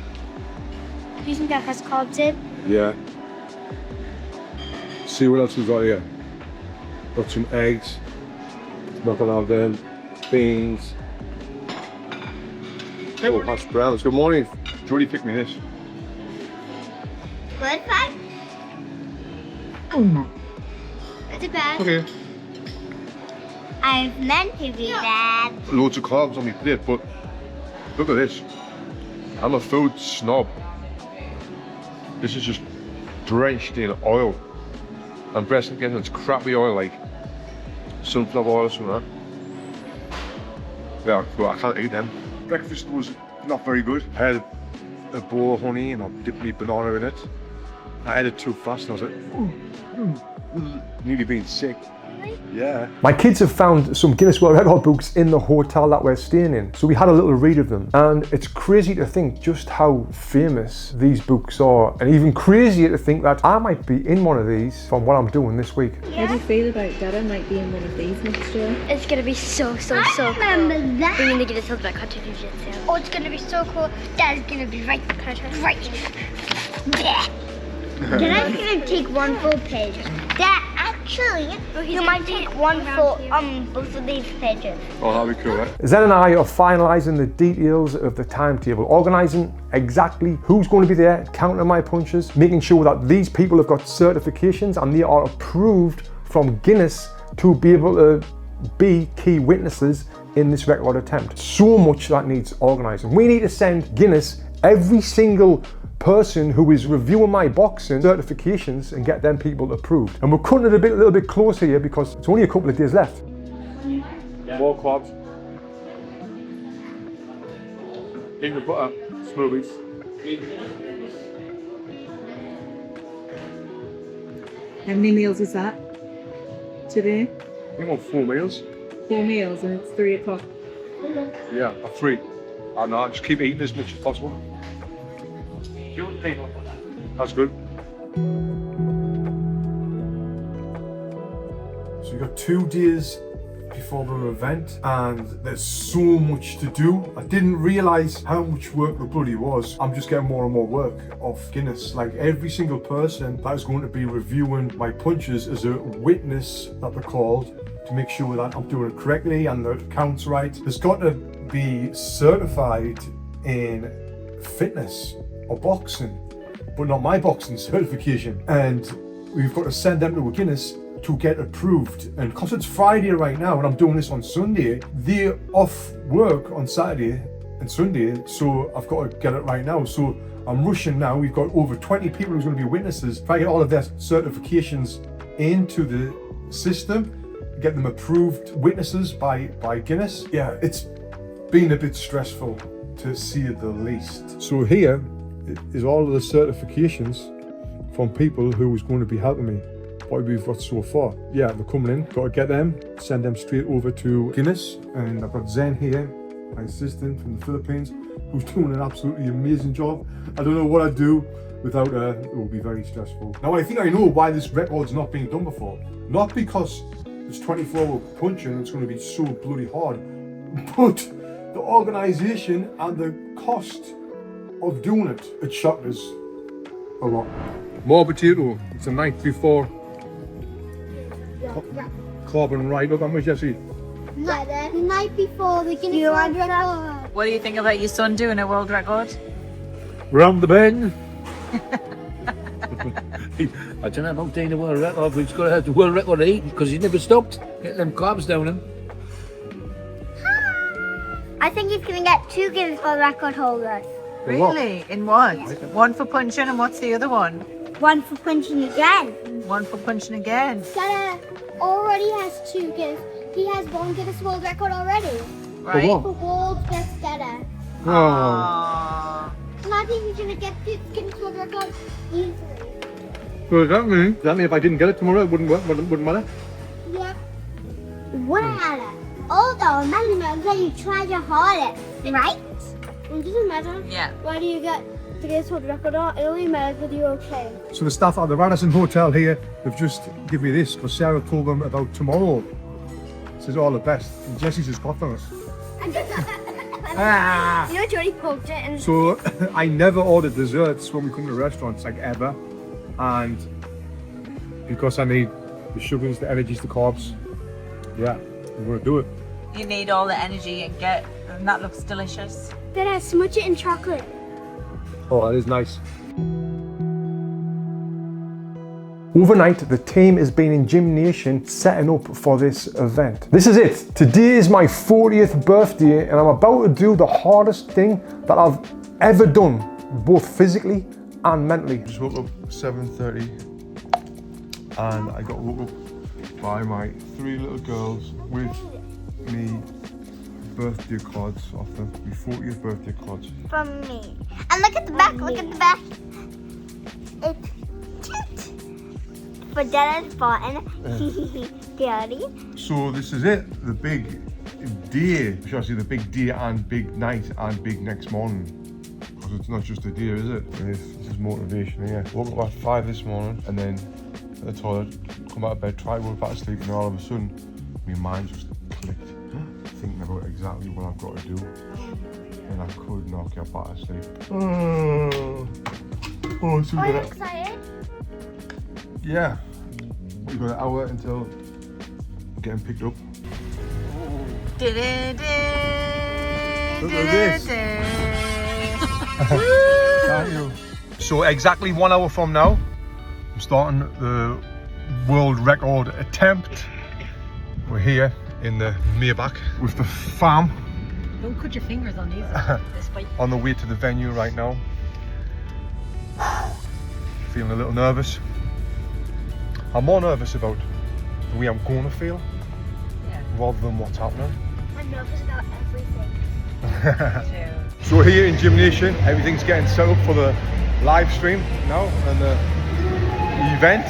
Do you think that has carbs in? Yeah. See what else we've got here. Got some eggs. Not gonna have them. Beans. Oh, hash browns. Good morning. Jodie picked me this. Good, fine. Is it bad? Okay. I've meant to be bad. Loads of carbs on my plate, but look at this. I'm a food snob. This is just drenched in oil. I'm pressing against this crappy oil like sunflower oil or something like that. Yeah, but I can't eat them. Breakfast was not very good. I had a bowl of honey and I dipped my banana in it. I ate it too fast and I was like, nearly being sick. Yeah. My kids have found some Guinness World Record books in the hotel that we're staying in. So we had a little read of them. And it's crazy to think just how famous these books are. And even crazier to think that I might be in one of these from what I'm doing this week. How do you feel about Dada might be in one of these next year? It's gonna be so cool. Remember that? We're gonna get a Silver Cut to do this. Oh, it's gonna be so cool. Dad's gonna be right there. Then I'm gonna take one full page. Dad, actually, you might take one full both of these pages. Oh, that'd be cool, eh? Zen and I are finalising the details of the timetable, organising exactly who's going to be there, counting my punches, making sure that these people have got certifications and they are approved from Guinness to be able to be key witnesses in this record attempt. So much that needs organising. We need to send Guinness every single person who is reviewing my boxing certifications and get them people approved. And we're cutting it a little bit closer here because it's only a couple of days left. More carbs. Peanut butter, smoothies. How many meals is that today? I think on 4 meals. 4 meals and it's 3 o'clock. Yeah, or 3. I know, just keep eating as much as possible. That's good. we've got 2 days before the event and there's so much to do. I didn't realise how much work the bloody was. I'm just getting more and more work off Guinness. Like every single person that is going to be reviewing my punches is a witness that they're called to make sure that I'm doing it correctly and the count's right. There's got to be certified in fitness or boxing, but not my boxing certification. And we've got to send them to a Guinness to get approved. And because it's Friday right now and I'm doing this on Sunday, they're off work on Saturday and Sunday, so I've got to get it right now. So I'm rushing now. We've got over 20 people who's going to be witnesses. Try to get all of their certifications into the system, get them approved witnesses by Guinness. Yeah, it's been a bit stressful to say the least. So here is all of the certifications from people who is going to be helping me. What we've got so far. Yeah, they're coming in, got to get them, send them straight over to Guinness. And I've got Zen here, my assistant from the Philippines, who's doing an absolutely amazing job. I don't know what I'd do without her. It would be very stressful. Now I think I know why this record's not being done before. Not because it's 24-hour punching and it's going to be so bloody hard, but the organisation and the cost of doing it, it shocked us a lot. More potato, it's the night before. Carbon right, look how much I see. The night before the Guinness World Record. What do you think about your son doing a world record? Round the bend. I don't know about doing the world record, but he's got to have the world record to eat because he's never stopped. Get them carbs down him. I think he's going to get 2 Guinness World Record holders. Really? In what? One for punching and what's the other one? One for punching again. One for punching again. Dada already has 2 Guinness. He has 1 Guinness World Record already. Right. For what? For world's best dada. Oh. And I think he's going to get this Guinness World Record easily. So does that mean if I didn't get it tomorrow, it wouldn't matter? Yep. Wouldn't matter. Although, remember you tried your hardest, right? It doesn't matter. Yeah. Why do you get the Guinness World Record? It only matters whether you're okay. So the staff at the Radisson Hotel here have just given me this because Sarah told them about tomorrow. This is all the best. And Jessie's just got them. Ah. You know, Jody poked it and... So I never order desserts when we come to restaurants, like ever. And because I need the sugars, the energies, the carbs, yeah, I'm gonna do it. You need all the energy and and that looks delicious. Then I smudge it in chocolate. Oh, that is nice. Overnight, the team has been in Gym Nation setting up for this event. This is it. Today is my 40th birthday and I'm about to do the hardest thing that I've ever done, both physically and mentally. Just woke up 7:30 and I got woke up by my 3 little girls with me birthday cards off them, my 40th birthday cards. From me. And look at the back, look at the back. It's cute. For Dada's button. Daddy. So this is it, the big day. Should I say the big day and big night and big next morning? Because it's not just a day, is it? This is motivation here. Woke up at 5 this morning and then at the toilet, come out of bed, try to go back to sleep, and all of a sudden my mind just clicked. Thinking about exactly what I've got to do. And I could not get back to sleep. Oh, so Are you good. excited? Yeah. We've got an hour until getting picked up. Look at this. Thank you. So exactly 1 hour from now, I'm starting the world record attempt. We're here in the Maybach with the fam. Don't cut your fingers on these. On the way to the venue right now. Feeling a little nervous. I'm more nervous about the way I'm going to feel rather than what's happening. I'm nervous about everything. So here in Gym Nation, everything's getting set up for the live stream now and the event.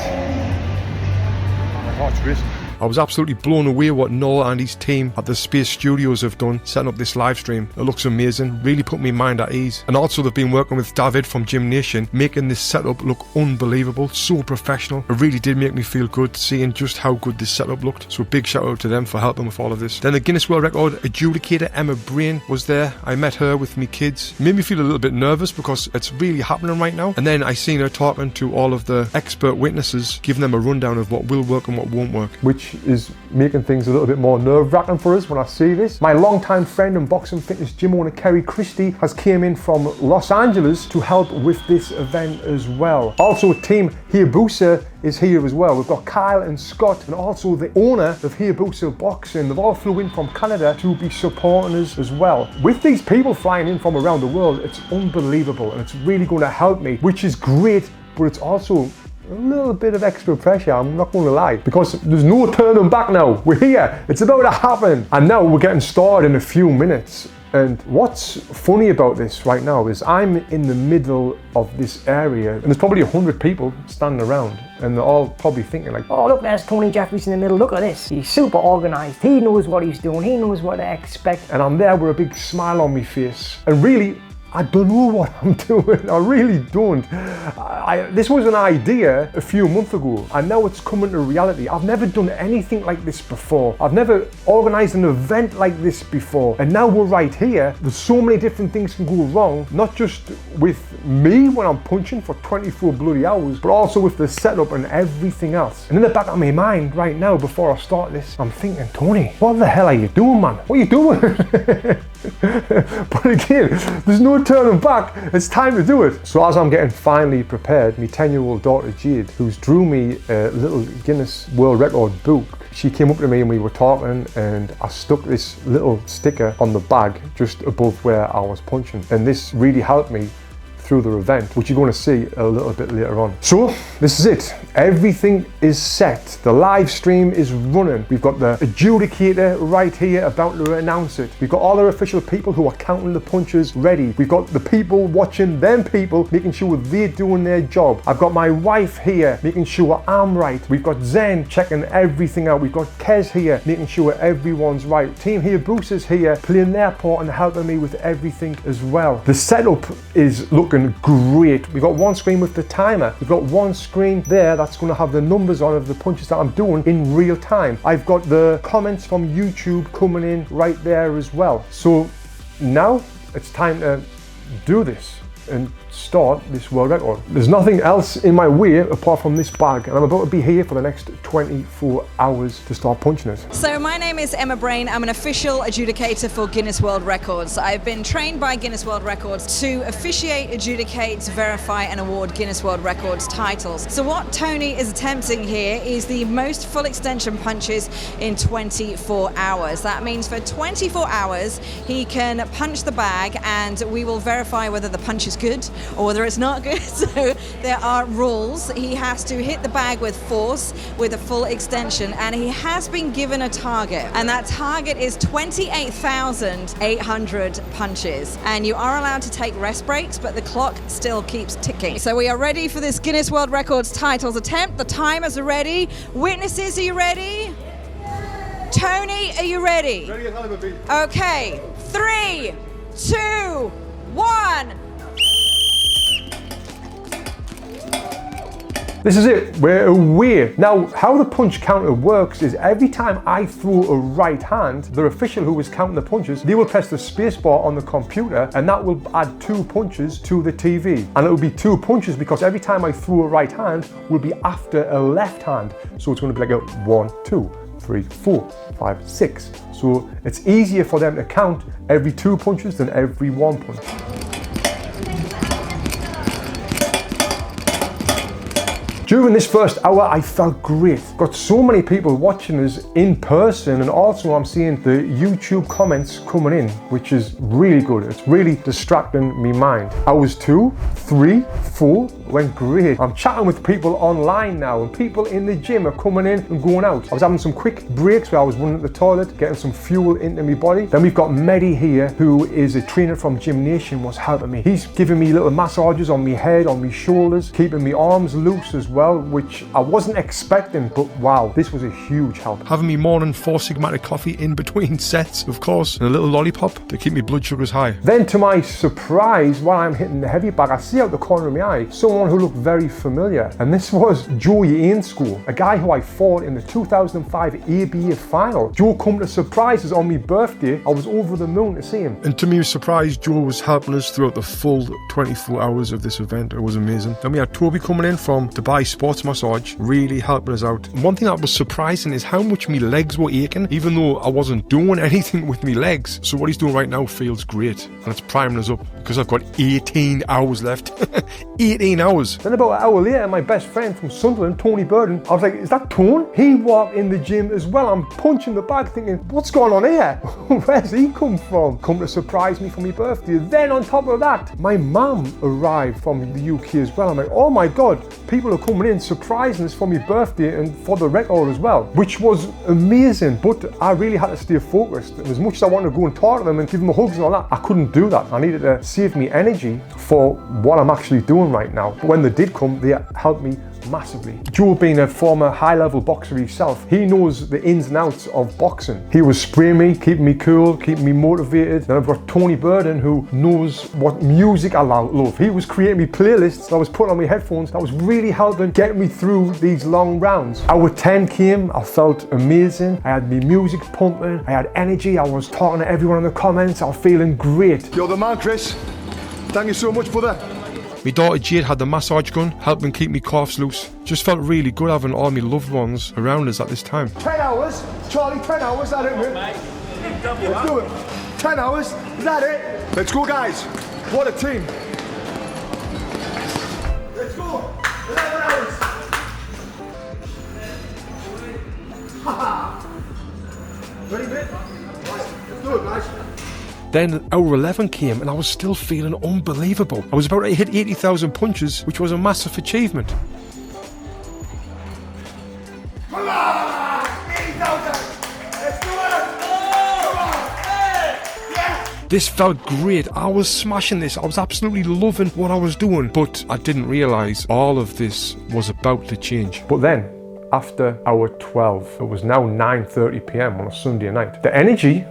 My heart's racing. I was absolutely blown away what Noah and his team at the Space Studios have done, setting up this live stream. It looks amazing, really put my mind at ease. And also they've been working with David from Gym Nation, making this setup look unbelievable, so professional. It really did make me feel good seeing just how good this setup looked. So big shout out to them for helping with all of this. Then the Guinness World Record adjudicator Emma Brain was there. I met her with me kids. It made me feel a little bit nervous because it's really happening right now. And then I seen her talking to all of the expert witnesses, giving them a rundown of what will work and what won't work, which is making things a little bit more nerve-wracking for us when I see this. My longtime friend and boxing fitness gym owner Kerry Christie has came in from Los Angeles to help with this event as well. Also team HAYABUSA is here as well. We've got Kyle and Scott and also the owner of HAYABUSA Boxing. They've all flew in from Canada to be supporting us as well. With these people flying in from around the world, it's unbelievable and it's really going to help me, which is great, but it's also a little bit of extra pressure, I'm not going to lie, because there's no turning back now. We're here, it's about to happen, and now we're getting started in a few minutes. And what's funny about this right now is I'm in the middle of this area and there's probably 100 people standing around and they're all probably thinking like, oh look, there's Tony Jeffries in the middle, look at this, he's super organised, he knows what he's doing, he knows what to expect. And I'm there with a big smile on my face, and really I don't know what I'm doing, I really don't. This was an idea a few months ago and now it's coming to reality. I've never done anything like this before. I've never organised an event like this before. And now we're right here. There's so many different things can go wrong, not just with me when I'm punching for 24 bloody hours, but also with the setup and everything else. And in the back of my mind right now, before I start this, I'm thinking, Tony, what the hell are you doing, man? What are you doing? But again, there's no turning back, it's time to do it. So as I'm getting finally prepared, my 10-year-old daughter Jade, who's drew me a little Guinness World Record book, she came up to me and we were talking and I stuck this little sticker on the bag just above where I was punching, and this really helped me through the event, which you're going to see a little bit later on. So this is it, everything is set, the live stream is running, we've got the adjudicator right here about to announce it, we've got all our official people who are counting the punches ready, we've got the people watching them people making sure they're doing their job, I've got my wife here making sure I'm right, we've got Zen checking everything out, we've got Kez here making sure everyone's right, Team HAYABUSA's here playing their part and helping me with everything as well. The setup is looking great. We've got one screen with the timer. We've got one screen there that's going to have the numbers on of the punches that I'm doing in real time. I've got the comments from YouTube coming in right there as well. So now it's time to do this and start this world record. There's nothing else in my way apart from this bag, and I'm about to be here for the next 24 hours to start punching it. So my name is Emma Brain. I'm an official adjudicator for Guinness World Records. I've been trained by Guinness World Records to officiate, adjudicate, verify and award Guinness World Records titles. So what Tony is attempting here is the most full extension punches in 24 hours. That means for 24 hours he can punch the bag and we will verify whether the punch is good or whether it's not good. So there are rules. He has to hit the bag with force with a full extension, and he has been given a target, and that target is 28,800 punches, and you are allowed to take rest breaks, but the clock still keeps ticking. So we are ready for this Guinness World Records titles attempt. The timers are ready. Witnesses, are you ready? Tony, are you ready? Ready as I'll ever be. Okay, 3, 2, 1. This is it, we're away. Now, how the punch counter works is every time I throw a right hand, the official who is counting the punches, they will press the space bar on the computer and that will add 2 punches to the TV. And it will be 2 punches because every time I throw a right hand will be after a left hand. So it's going to be like a 1, 2, 3, 4, 5, 6. So it's easier for them to count every 2 punches than every 1 punch. During this first hour, I felt great. Got so many people watching us in person, and also I'm seeing the YouTube comments coming in, which is really good. It's really distracting me mind. Hours 2, 3, 4 went great. I'm chatting with people online now, and people in the gym are coming in and going out. I was having some quick breaks where I was running to the toilet, getting some fuel into my body. Then we've got Mehdi here, who is a trainer from Gym Nation, was helping me. He's giving me little massages on my head, on my shoulders, keeping my arms loose as well, which I wasn't expecting, but wow, this was a huge help. Having me morning 4 Sigmatic coffee in between sets, of course, and a little lollipop to keep me blood sugars high. Then to my surprise, while I'm hitting the heavy bag, I see out the corner of my eye someone who looked very familiar, and this was Joe in school, a guy who I fought in the 2005 ABA final. Joe come to surprise us on my birthday. I was over the moon to see him. And to me, surprise, Joe was helping us throughout the full 24 hours of this event. It was amazing. Then we had Toby coming in from Dubai Sports Massage, really helping us out. And one thing that was surprising is how much my legs were aching, even though I wasn't doing anything with my legs. So what he's doing right now feels great, and it's priming us up because I've got 18 hours left. 18 hours. Then about an hour later, my best friend from Sunderland, Tony Burden, I was like, is that Tone? He walked in the gym as well. I'm punching the bag thinking, what's going on here? Where's he come from? Come to surprise me for my birthday. Then on top of that, my mum arrived from the UK as well. I'm like, oh my God, people are coming in surprising us for my birthday and for the record as well, which was amazing. But I really had to stay focused. And as much as I wanted to go and talk to them and give them hugs and all that, I couldn't do that. I needed to save me energy for what I'm actually doing right now. But when they did come, they helped me massively. Joe, being a former high-level boxer himself, he knows the ins and outs of boxing. He was spraying me, keeping me cool, keeping me motivated. Then I've got Tony Burden, who knows what music I love. He was creating me playlists that I was putting on my headphones that was really helping get me through these long rounds. Hour 10 came, I felt amazing. I had my music pumping, I had energy, I was talking to everyone in the comments, I was feeling great. You're the man, Kris. Thank you so much for that. My daughter Jade had the massage gun, helping keep me calves loose. Just felt really good having all my loved ones around us at this time. 10 hours? Charlie, 10 hours, that it, mate? Let's do it. 10 hours, is that it? Let's go, guys. What a team. Let's go. 11 hours. Ready, mate? Let's do it, guys. Then hour 11 came and I was still feeling unbelievable. I was about to hit 80,000 punches, which was a massive achievement. Come on! 80,000! Let's do it! Come on! Yeah! This felt great. I was smashing this. I was absolutely loving what I was doing. But I didn't realise all of this was about to change. But then, after hour 12, it was now 9:30 p.m. on a Sunday night. The energy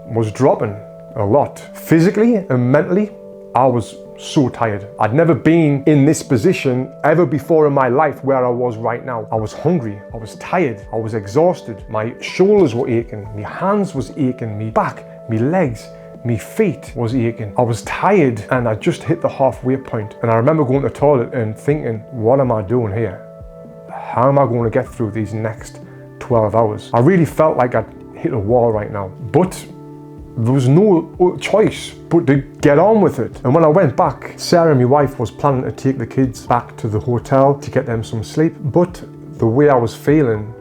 was dropping a lot. Physically and mentally, I was so tired. I'd never been in this position ever before in my life where I was right now. I was hungry, I was tired, I was exhausted. My shoulders were aching, my hands was aching, my back, my legs, my feet was aching. I was tired and I just hit the halfway point. And I remember going to the toilet and thinking, what am I doing here? How am I going to get through these next 12 hours? I really felt like I'd hit a wall right now. But there was no choice but to get on with it. And when I went back, Sarah, my wife, was planning to take the kids back to the hotel to get them some sleep. But the way I was feeling,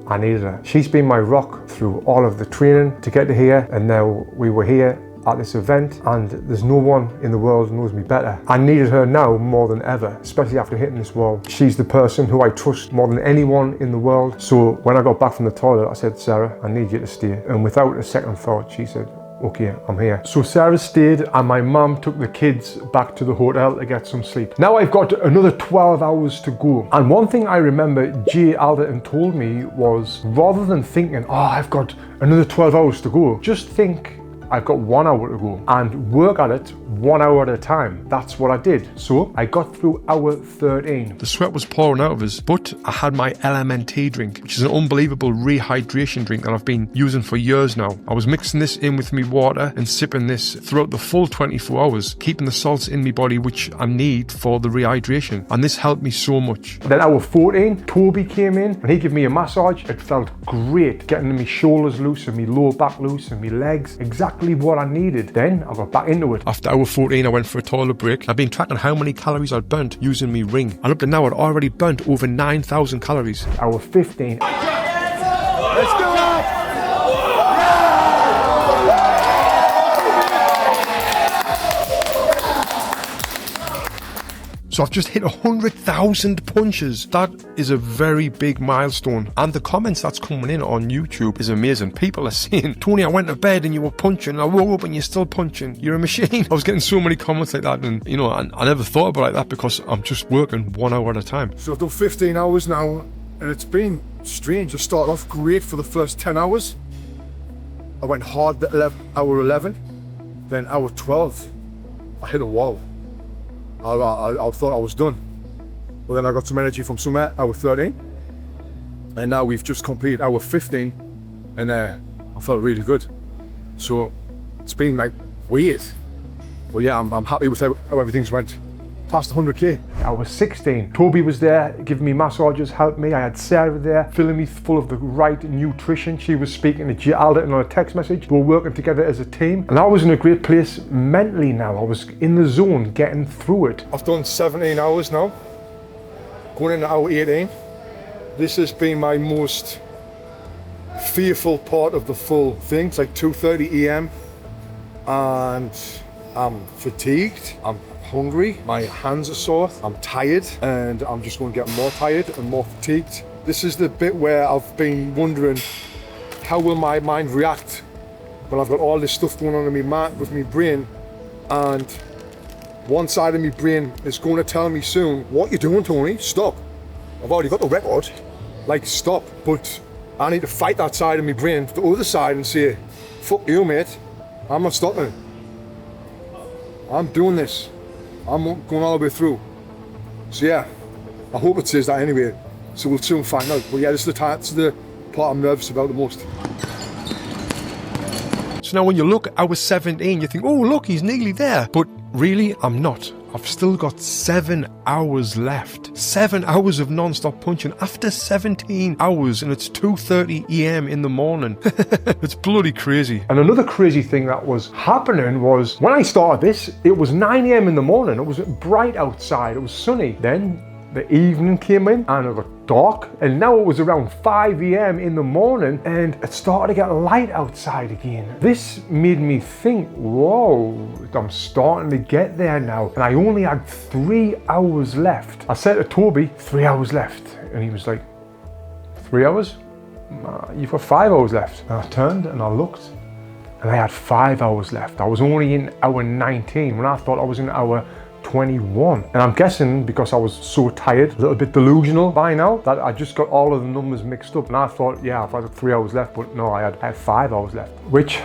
I needed her. She's been my rock through all of the training to get to here. And now we were here at this event, and there's no one in the world who knows me better. I needed her now more than ever, especially after hitting this wall. She's the person who I trust more than anyone in the world. So when I got back from the toilet, I said, Sarah, I need you to stay. And without a second thought, she said, okay, I'm here. So Sarah stayed and my mum took the kids back to the hotel to get some sleep. Now I've got another 12 hours to go. And one thing I remember Jay Alderton told me was, rather than thinking, oh, I've got another 12 hours to go, just think, I've got 1 hour to go and work at it 1 hour at a time. That's what I did. So I got through hour 13. The sweat was pouring out of us, but I had my LMNT drink, which is an unbelievable rehydration drink that I've been using for years now. I was mixing this in with me water and sipping this throughout the full 24 hours, keeping the salts in my body, which I need for the rehydration. And this helped me so much. Then hour 14, Toby came in and he gave me a massage. It felt great, getting my shoulders loose and my lower back loose and my legs, exactly what I needed. Then I got back into it. After hour 14, I went for a toilet break. I've been tracking how many calories I'd burnt using my ring. And up to now, I'd already burnt over 9,000 calories. Hour 15. Let's do it! So I've just hit 100,000 punches. That is a very big milestone. And the comments that's coming in on YouTube is amazing. People are saying, Tony, I went to bed and you were punching. I woke up and you're still punching. You're a machine. I was getting so many comments like that. And, you know, I never thought about it like that because I'm just working 1 hour at a time. So I've done 15 hours now. And it's been strange. I started off great for the first 10 hours. I went hard at hour 11. Then hour 12, I hit a wall. I thought I was done. But then I got some energy from somewhere, hour 13. And now we've just completed hour 15. And I felt really good. So it's been like weird. But yeah, I'm happy with how everything's went. Past 100k. I was 16. Toby was there giving me massages, helped me. I had Sarah there filling me full of the right nutrition. She was speaking to Jay Alderton on a text message. We were working together as a team. And I was in a great place mentally now. I was in the zone, getting through it. I've done 17 hours now. Going into hour 18. This has been my most fearful part of the full thing. It's like 2:30 AM. And I'm fatigued. I'm hungry, my hands are sore, I'm tired, and I'm just going to get more tired and more fatigued. This is the bit where I've been wondering, how will my mind react when I've got all this stuff going on in with my brain, and one side of my brain is going to tell me soon, what you doing, Tony? Stop. I've already got the record. Like, stop. But I need to fight that side of my brain, the other side, and say, fuck you, mate. I'm not stopping. I'm doing this. I'm going all the way through. So yeah, I hope it says that anyway. So we'll soon find out. But yeah, this is the part I'm nervous about the most. So now when you look at hour 17, you think, oh look, he's nearly there. But really, I'm not. I've still got 7 hours left. 7 hours of non-stop punching after 17 hours, and it's 2:30 AM in the morning. It's bloody crazy. And another crazy thing that was happening was when I started this, it was 9 AM in the morning. It was bright outside. It was sunny. Then the evening came in and it got dark, and now it was around 5 AM in the morning and it started to get light outside again. This made me think, whoa, I'm starting to get there now. And I only had 3 hours left. I said to Toby, 3 hours left. And he was like, 3 hours? You've got 5 hours left. And I turned and I looked and I had 5 hours left. I was only in hour 19 when I thought I was in hour 21. And I'm guessing because I was so tired, a little bit delusional by now, that I just got all of the numbers mixed up. And I thought, yeah, I've had 3 hours left, but no, I had 5 hours left, which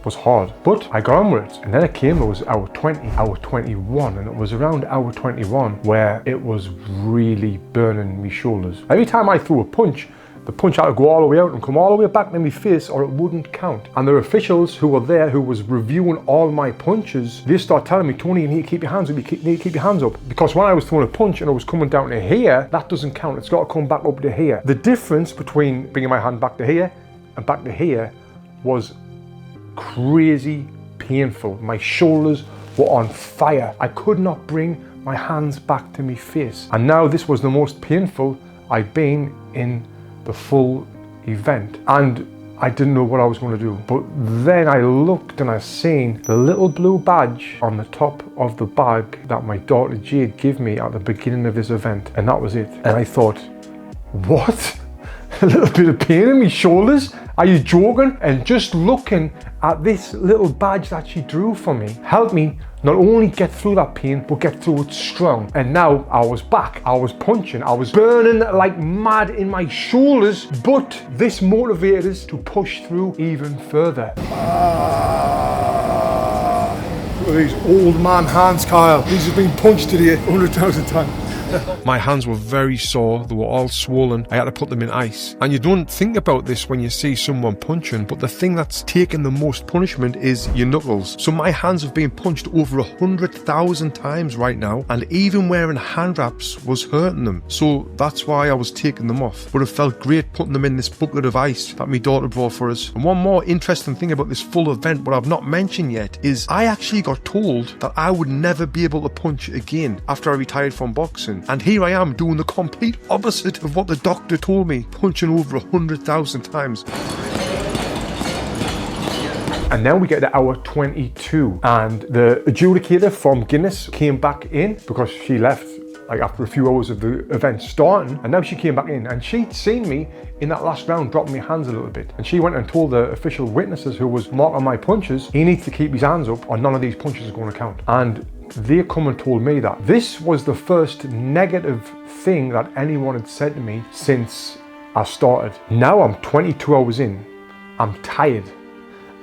was hard. But I got on with it. And then it came, it was hour 20, hour 21. And it was around hour 21 where it was really burning my shoulders. Every time I threw a punch, the punch had to go all the way out and come all the way back in my face or it wouldn't count. And the officials who were there, who was reviewing all my punches, they start telling me, Tony, you need to keep your hands up, you need to keep your hands up. Because when I was throwing a punch and it was coming down to here, that doesn't count. It's got to come back up to here. The difference between bringing my hand back to here and back to here was crazy painful. My shoulders were on fire. I could not bring my hands back to my face. And now this was the most painful I'd been in the full event, and I didn't know what I was going to do. But then I looked and I seen the little blue badge on the top of the bag that my daughter Jade gave me at the beginning of this event, and that was it. And I thought, what? A little bit of pain in my shoulders? Are you joking? And just looking at this little badge that she drew for me helped me not only get through that pain, but get through it strong. And now I was back, I was punching, I was burning like mad in my shoulders, but this motivated us to push through even further. Look at these old man hands, Kyle. These have been punched today 100,000 times. My hands were very sore, they were all swollen. I had to put them in ice. And you don't think about this when you see someone punching, but the thing that's taken the most punishment is your knuckles. So my hands have been punched over 100,000 times right now, and even wearing hand wraps was hurting them. So that's why I was taking them off. But it felt great putting them in this bucket of ice that my daughter brought for us. And one more interesting thing about this full event, what I've not mentioned yet, is I actually got told that I would never be able to punch again after I retired from boxing. And here I am doing the complete opposite of what the doctor told me, punching over 100,000 times. And then we get to hour 22. And the adjudicator from Guinness came back in because she left like after a few hours of the event starting, and now she came back in and she'd seen me in that last round dropping my hands a little bit, and she went and told the official witnesses who was marking my punches, he needs to keep his hands up or none of these punches are going to count. And they come and told me that this was the first negative thing that anyone had said to me since I started. Now I'm 22 hours in, I'm tired,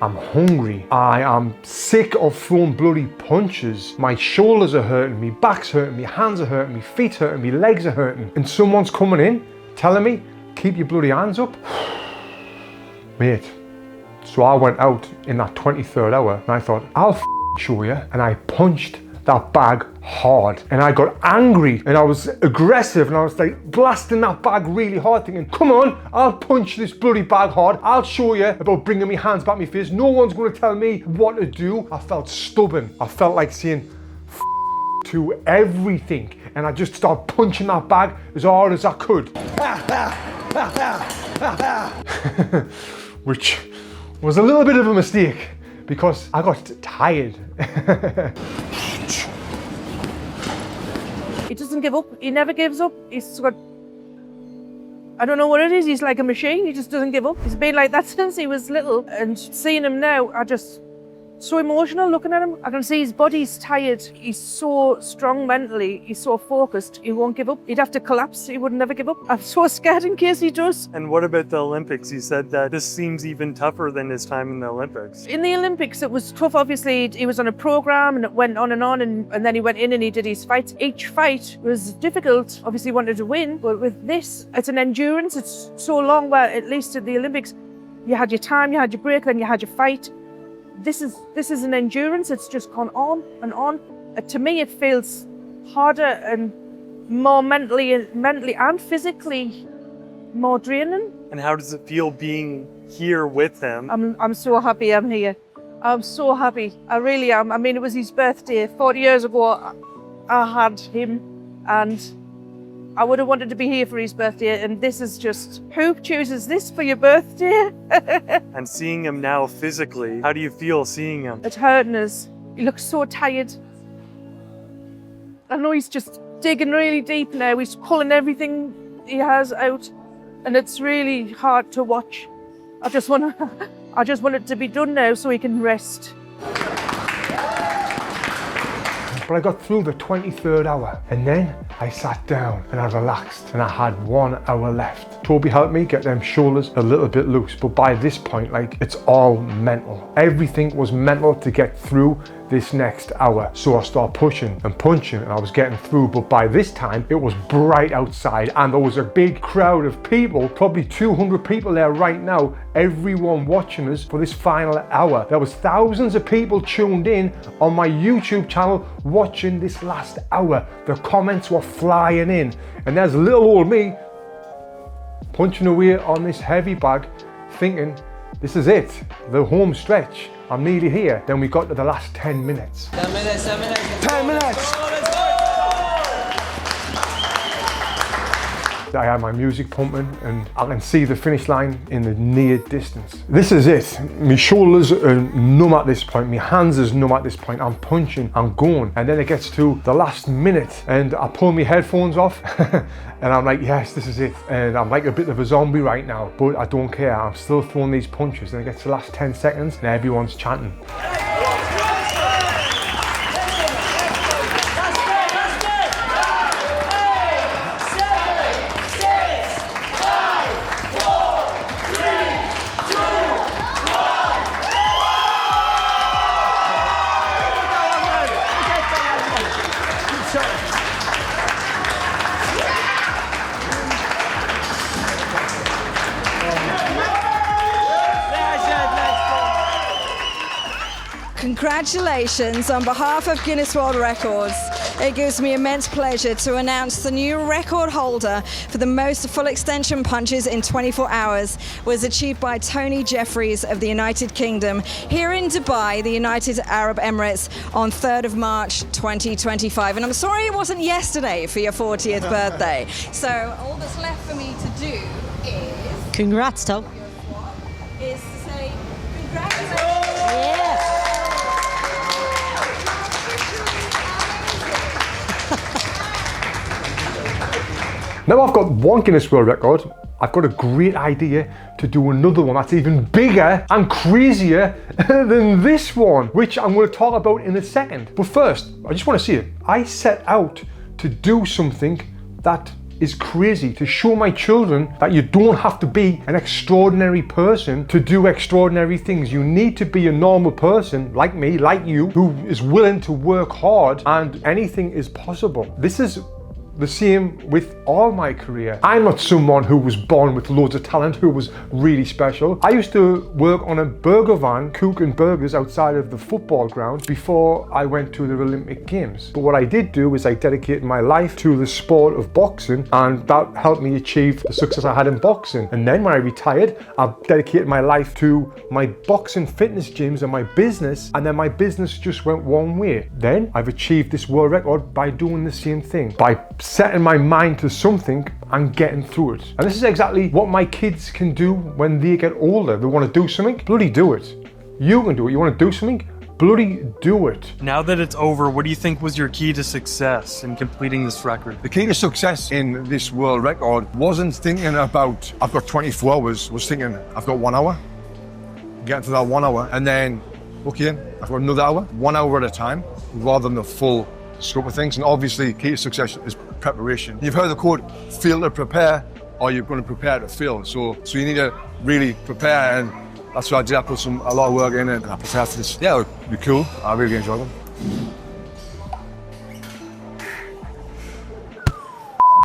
I'm hungry, I am sick of throwing bloody punches. My shoulders are hurting, my back's hurting, my hands are hurting, my feet's hurting, my legs are hurting. And someone's coming in telling me, keep your bloody hands up. Mate, so I went out in that 23rd hour and I thought, I'll show you. And I punched that bag hard and I got angry and I was aggressive and I was like blasting that bag really hard, thinking, come on, I'll punch this bloody bag hard. I'll show you about bringing my hands back my face. No one's going to tell me what to do. I felt stubborn. I felt like saying to everything, and I just started punching that bag as hard as I could. Which was a little bit of a mistake because I got tired. He doesn't give up. He never gives up. He's got, I don't know what it is. He's like a machine. He just doesn't give up. He's been like that since he was little. And seeing him now, so emotional looking at him. I can see his body's tired. He's so strong mentally. He's so focused. He won't give up. He'd have to collapse. He would never give up. I'm so scared in case he does. And what about the Olympics? He said that this seems even tougher than his time in the Olympics. In the Olympics, it was tough. Obviously, he was on a program and it went on, and then he went in and he did his fights. Each fight was difficult. Obviously, he wanted to win. But with this, it's an endurance. It's so long, where at least at the Olympics, you had your time, you had your break, then you had your fight. This is an endurance. It's just gone on and on. To me, it feels harder and more mentally and physically more draining. And how does it feel being here with him? I'm so happy I'm here. I'm so happy. I really am. I mean, it was his birthday 40 years ago. I had him, and I would have wanted to be here for his birthday, and this is just, who chooses this for your birthday? And seeing him now physically, how do you feel seeing him? It's hurting us. He looks so tired. I know he's just digging really deep now. He's pulling everything he has out, and it's really hard to watch. I just want it to be done now so he can rest. But I got through the 23rd hour and then I sat down and I relaxed and I had 1 hour left. Toby helped me get them shoulders a little bit loose, but by this point, like, it's all mental. Everything was mental to get through this next hour. So I started pushing and punching and I was getting through, but by this time it was bright outside and there was a big crowd of people, probably 200 people there right now, everyone watching us for this final hour. There was thousands of people tuned in on my YouTube channel watching this last hour. The comments were flying in, and there's little old me punching away on this heavy bag thinking, this is it, the home stretch. I'm nearly here. Then we got to the last 10 minutes. 10 minutes, 10 minutes. 10 minutes! I had my music pumping and I can see the finish line in the near distance. This is it. My shoulders are numb at this point. My hands is numb at this point. I'm punching, I'm going. And then it gets to the last minute and I pull my headphones off and I'm like, yes, this is it. And I'm like a bit of a zombie right now, but I don't care. I'm still throwing these punches and it gets to the last 10 seconds and everyone's chanting. Congratulations on behalf of Guinness World Records. It gives me immense pleasure to announce the new record holder for the most full extension punches in 24 hours was achieved by Tony Jeffries of the United Kingdom here in Dubai, the United Arab Emirates, on 3rd of March 2025. And I'm sorry it wasn't yesterday for your 40th birthday. So all that's left for me to do is... Congrats, Tom. ...is to say congratulations. Now I've got one Guinness World Record, I've got a great idea to do another one that's even bigger and crazier than this one, which I'm going to talk about in a second. But first, I just want to see it. I set out to do something that is crazy, to show my children that you don't have to be an extraordinary person to do extraordinary things. You need to be a normal person like me, like you, who is willing to work hard, and anything is possible. This is the same with all my career. I'm not someone who was born with loads of talent, who was really special. I used to work on a burger van, cooking burgers outside of the football ground before I went to the Olympic Games. But what I did do is I dedicated my life to the sport of boxing, and that helped me achieve the success I had in boxing. And then when I retired, I dedicated my life to my boxing fitness gyms and my business, and then my business just went one way. Then I've achieved this world record by doing the same thing, by setting my mind to something and getting through it. And this is exactly what my kids can do when they get older. They want to do something, bloody do it. You can do it. You want to do something, bloody do it. Now that it's over, what do you think was your key to success in completing this record? The key to success in this world record wasn't thinking about, I've got 24 hours, was thinking, I've got 1 hour, getting to that 1 hour, and then, okay, I've got another hour, 1 hour at a time, rather than the full scope of things. And obviously, key to success is preparation. You've heard the quote, fail to prepare, or you're going to prepare to fail. So you need to really prepare, and that's what I did. I put a lot of work in it, and I prepared for this. Yeah, it'll be cool. I really enjoyed it.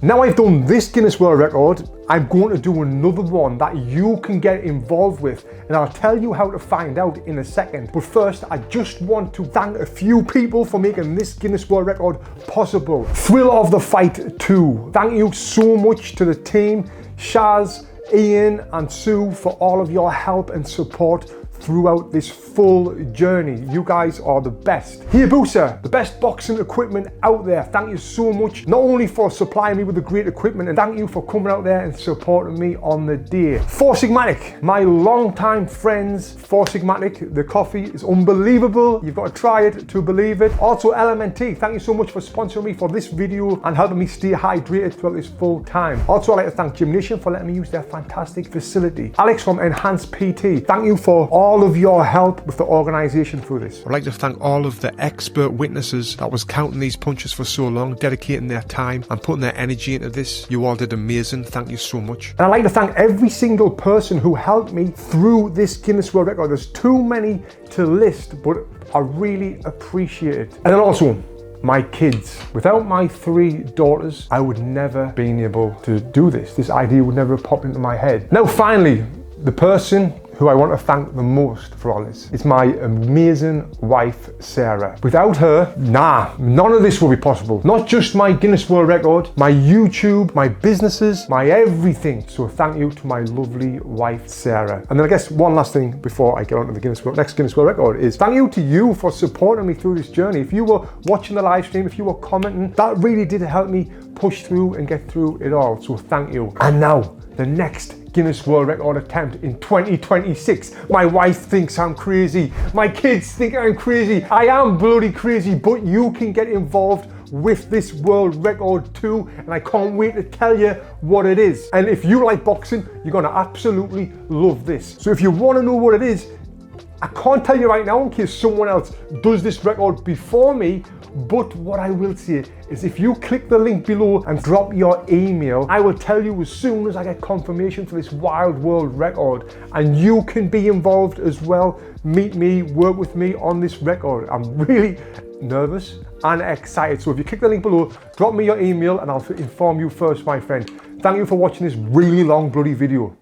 Now I've done this Guinness World Record, I'm going to do another one that you can get involved with, and I'll tell you how to find out in a second. But first, I just want to thank a few people for making this Guinness World Record possible. Thrill of the Fight 2. Thank you so much to the team, Shaz, Ian and Sue, for all of your help and support throughout this full journey. You guys are the best. HAYABUSA, the best boxing equipment out there. Thank you so much, not only for supplying me with the great equipment, and thank you for coming out there and supporting me on the day. Four Sigmatic, my long-time friends. Four Sigmatic, the coffee is unbelievable. You've got to try it to believe it. Also LMNT, thank you so much for sponsoring me for this video and helping me stay hydrated throughout this full time. Also, I'd like to thank Gymnasium for letting me use their fantastic facility. Alex from Enhanced PT, thank you for all of your help with the organisation through this. I'd like to thank all of the expert witnesses that was counting these punches for so long, dedicating their time and putting their energy into this. You all did amazing. Thank you so much. And I'd like to thank every single person who helped me through this Guinness World Record. There's too many to list, but I really appreciate it. And then also, my kids. Without my 3 daughters, I would never been able to do this. This idea would never have popped into my head. Now finally, the person who I want to thank the most for all this is my amazing wife, Sarah. Without her, none of this will be possible. Not just my Guinness World Record, my YouTube, my businesses, my everything. So thank you to my lovely wife, Sarah. And then I guess one last thing before I get on to the next Guinness World Record is thank you to you for supporting me through this journey. If you were watching the live stream, if you were commenting, that really did help me push through and get through it all. So thank you. And now, the next Guinness World Record attempt in 2026. My wife thinks I'm crazy. My kids think I'm crazy. I am bloody crazy, but you can get involved with this world record too, and I can't wait to tell you what it is. And if you like boxing, you're gonna absolutely love this. So if you wanna know what it is, I can't tell you right now in case someone else does this record before me, but what I will say is if you click the link below and drop your email, I will tell you as soon as I get confirmation for this wild world record, and you can be involved as well. Meet me, work with me on this record. I'm really nervous and excited. So if you click the link below, drop me your email and I'll inform you first, my friend. Thank you for watching this really long bloody video.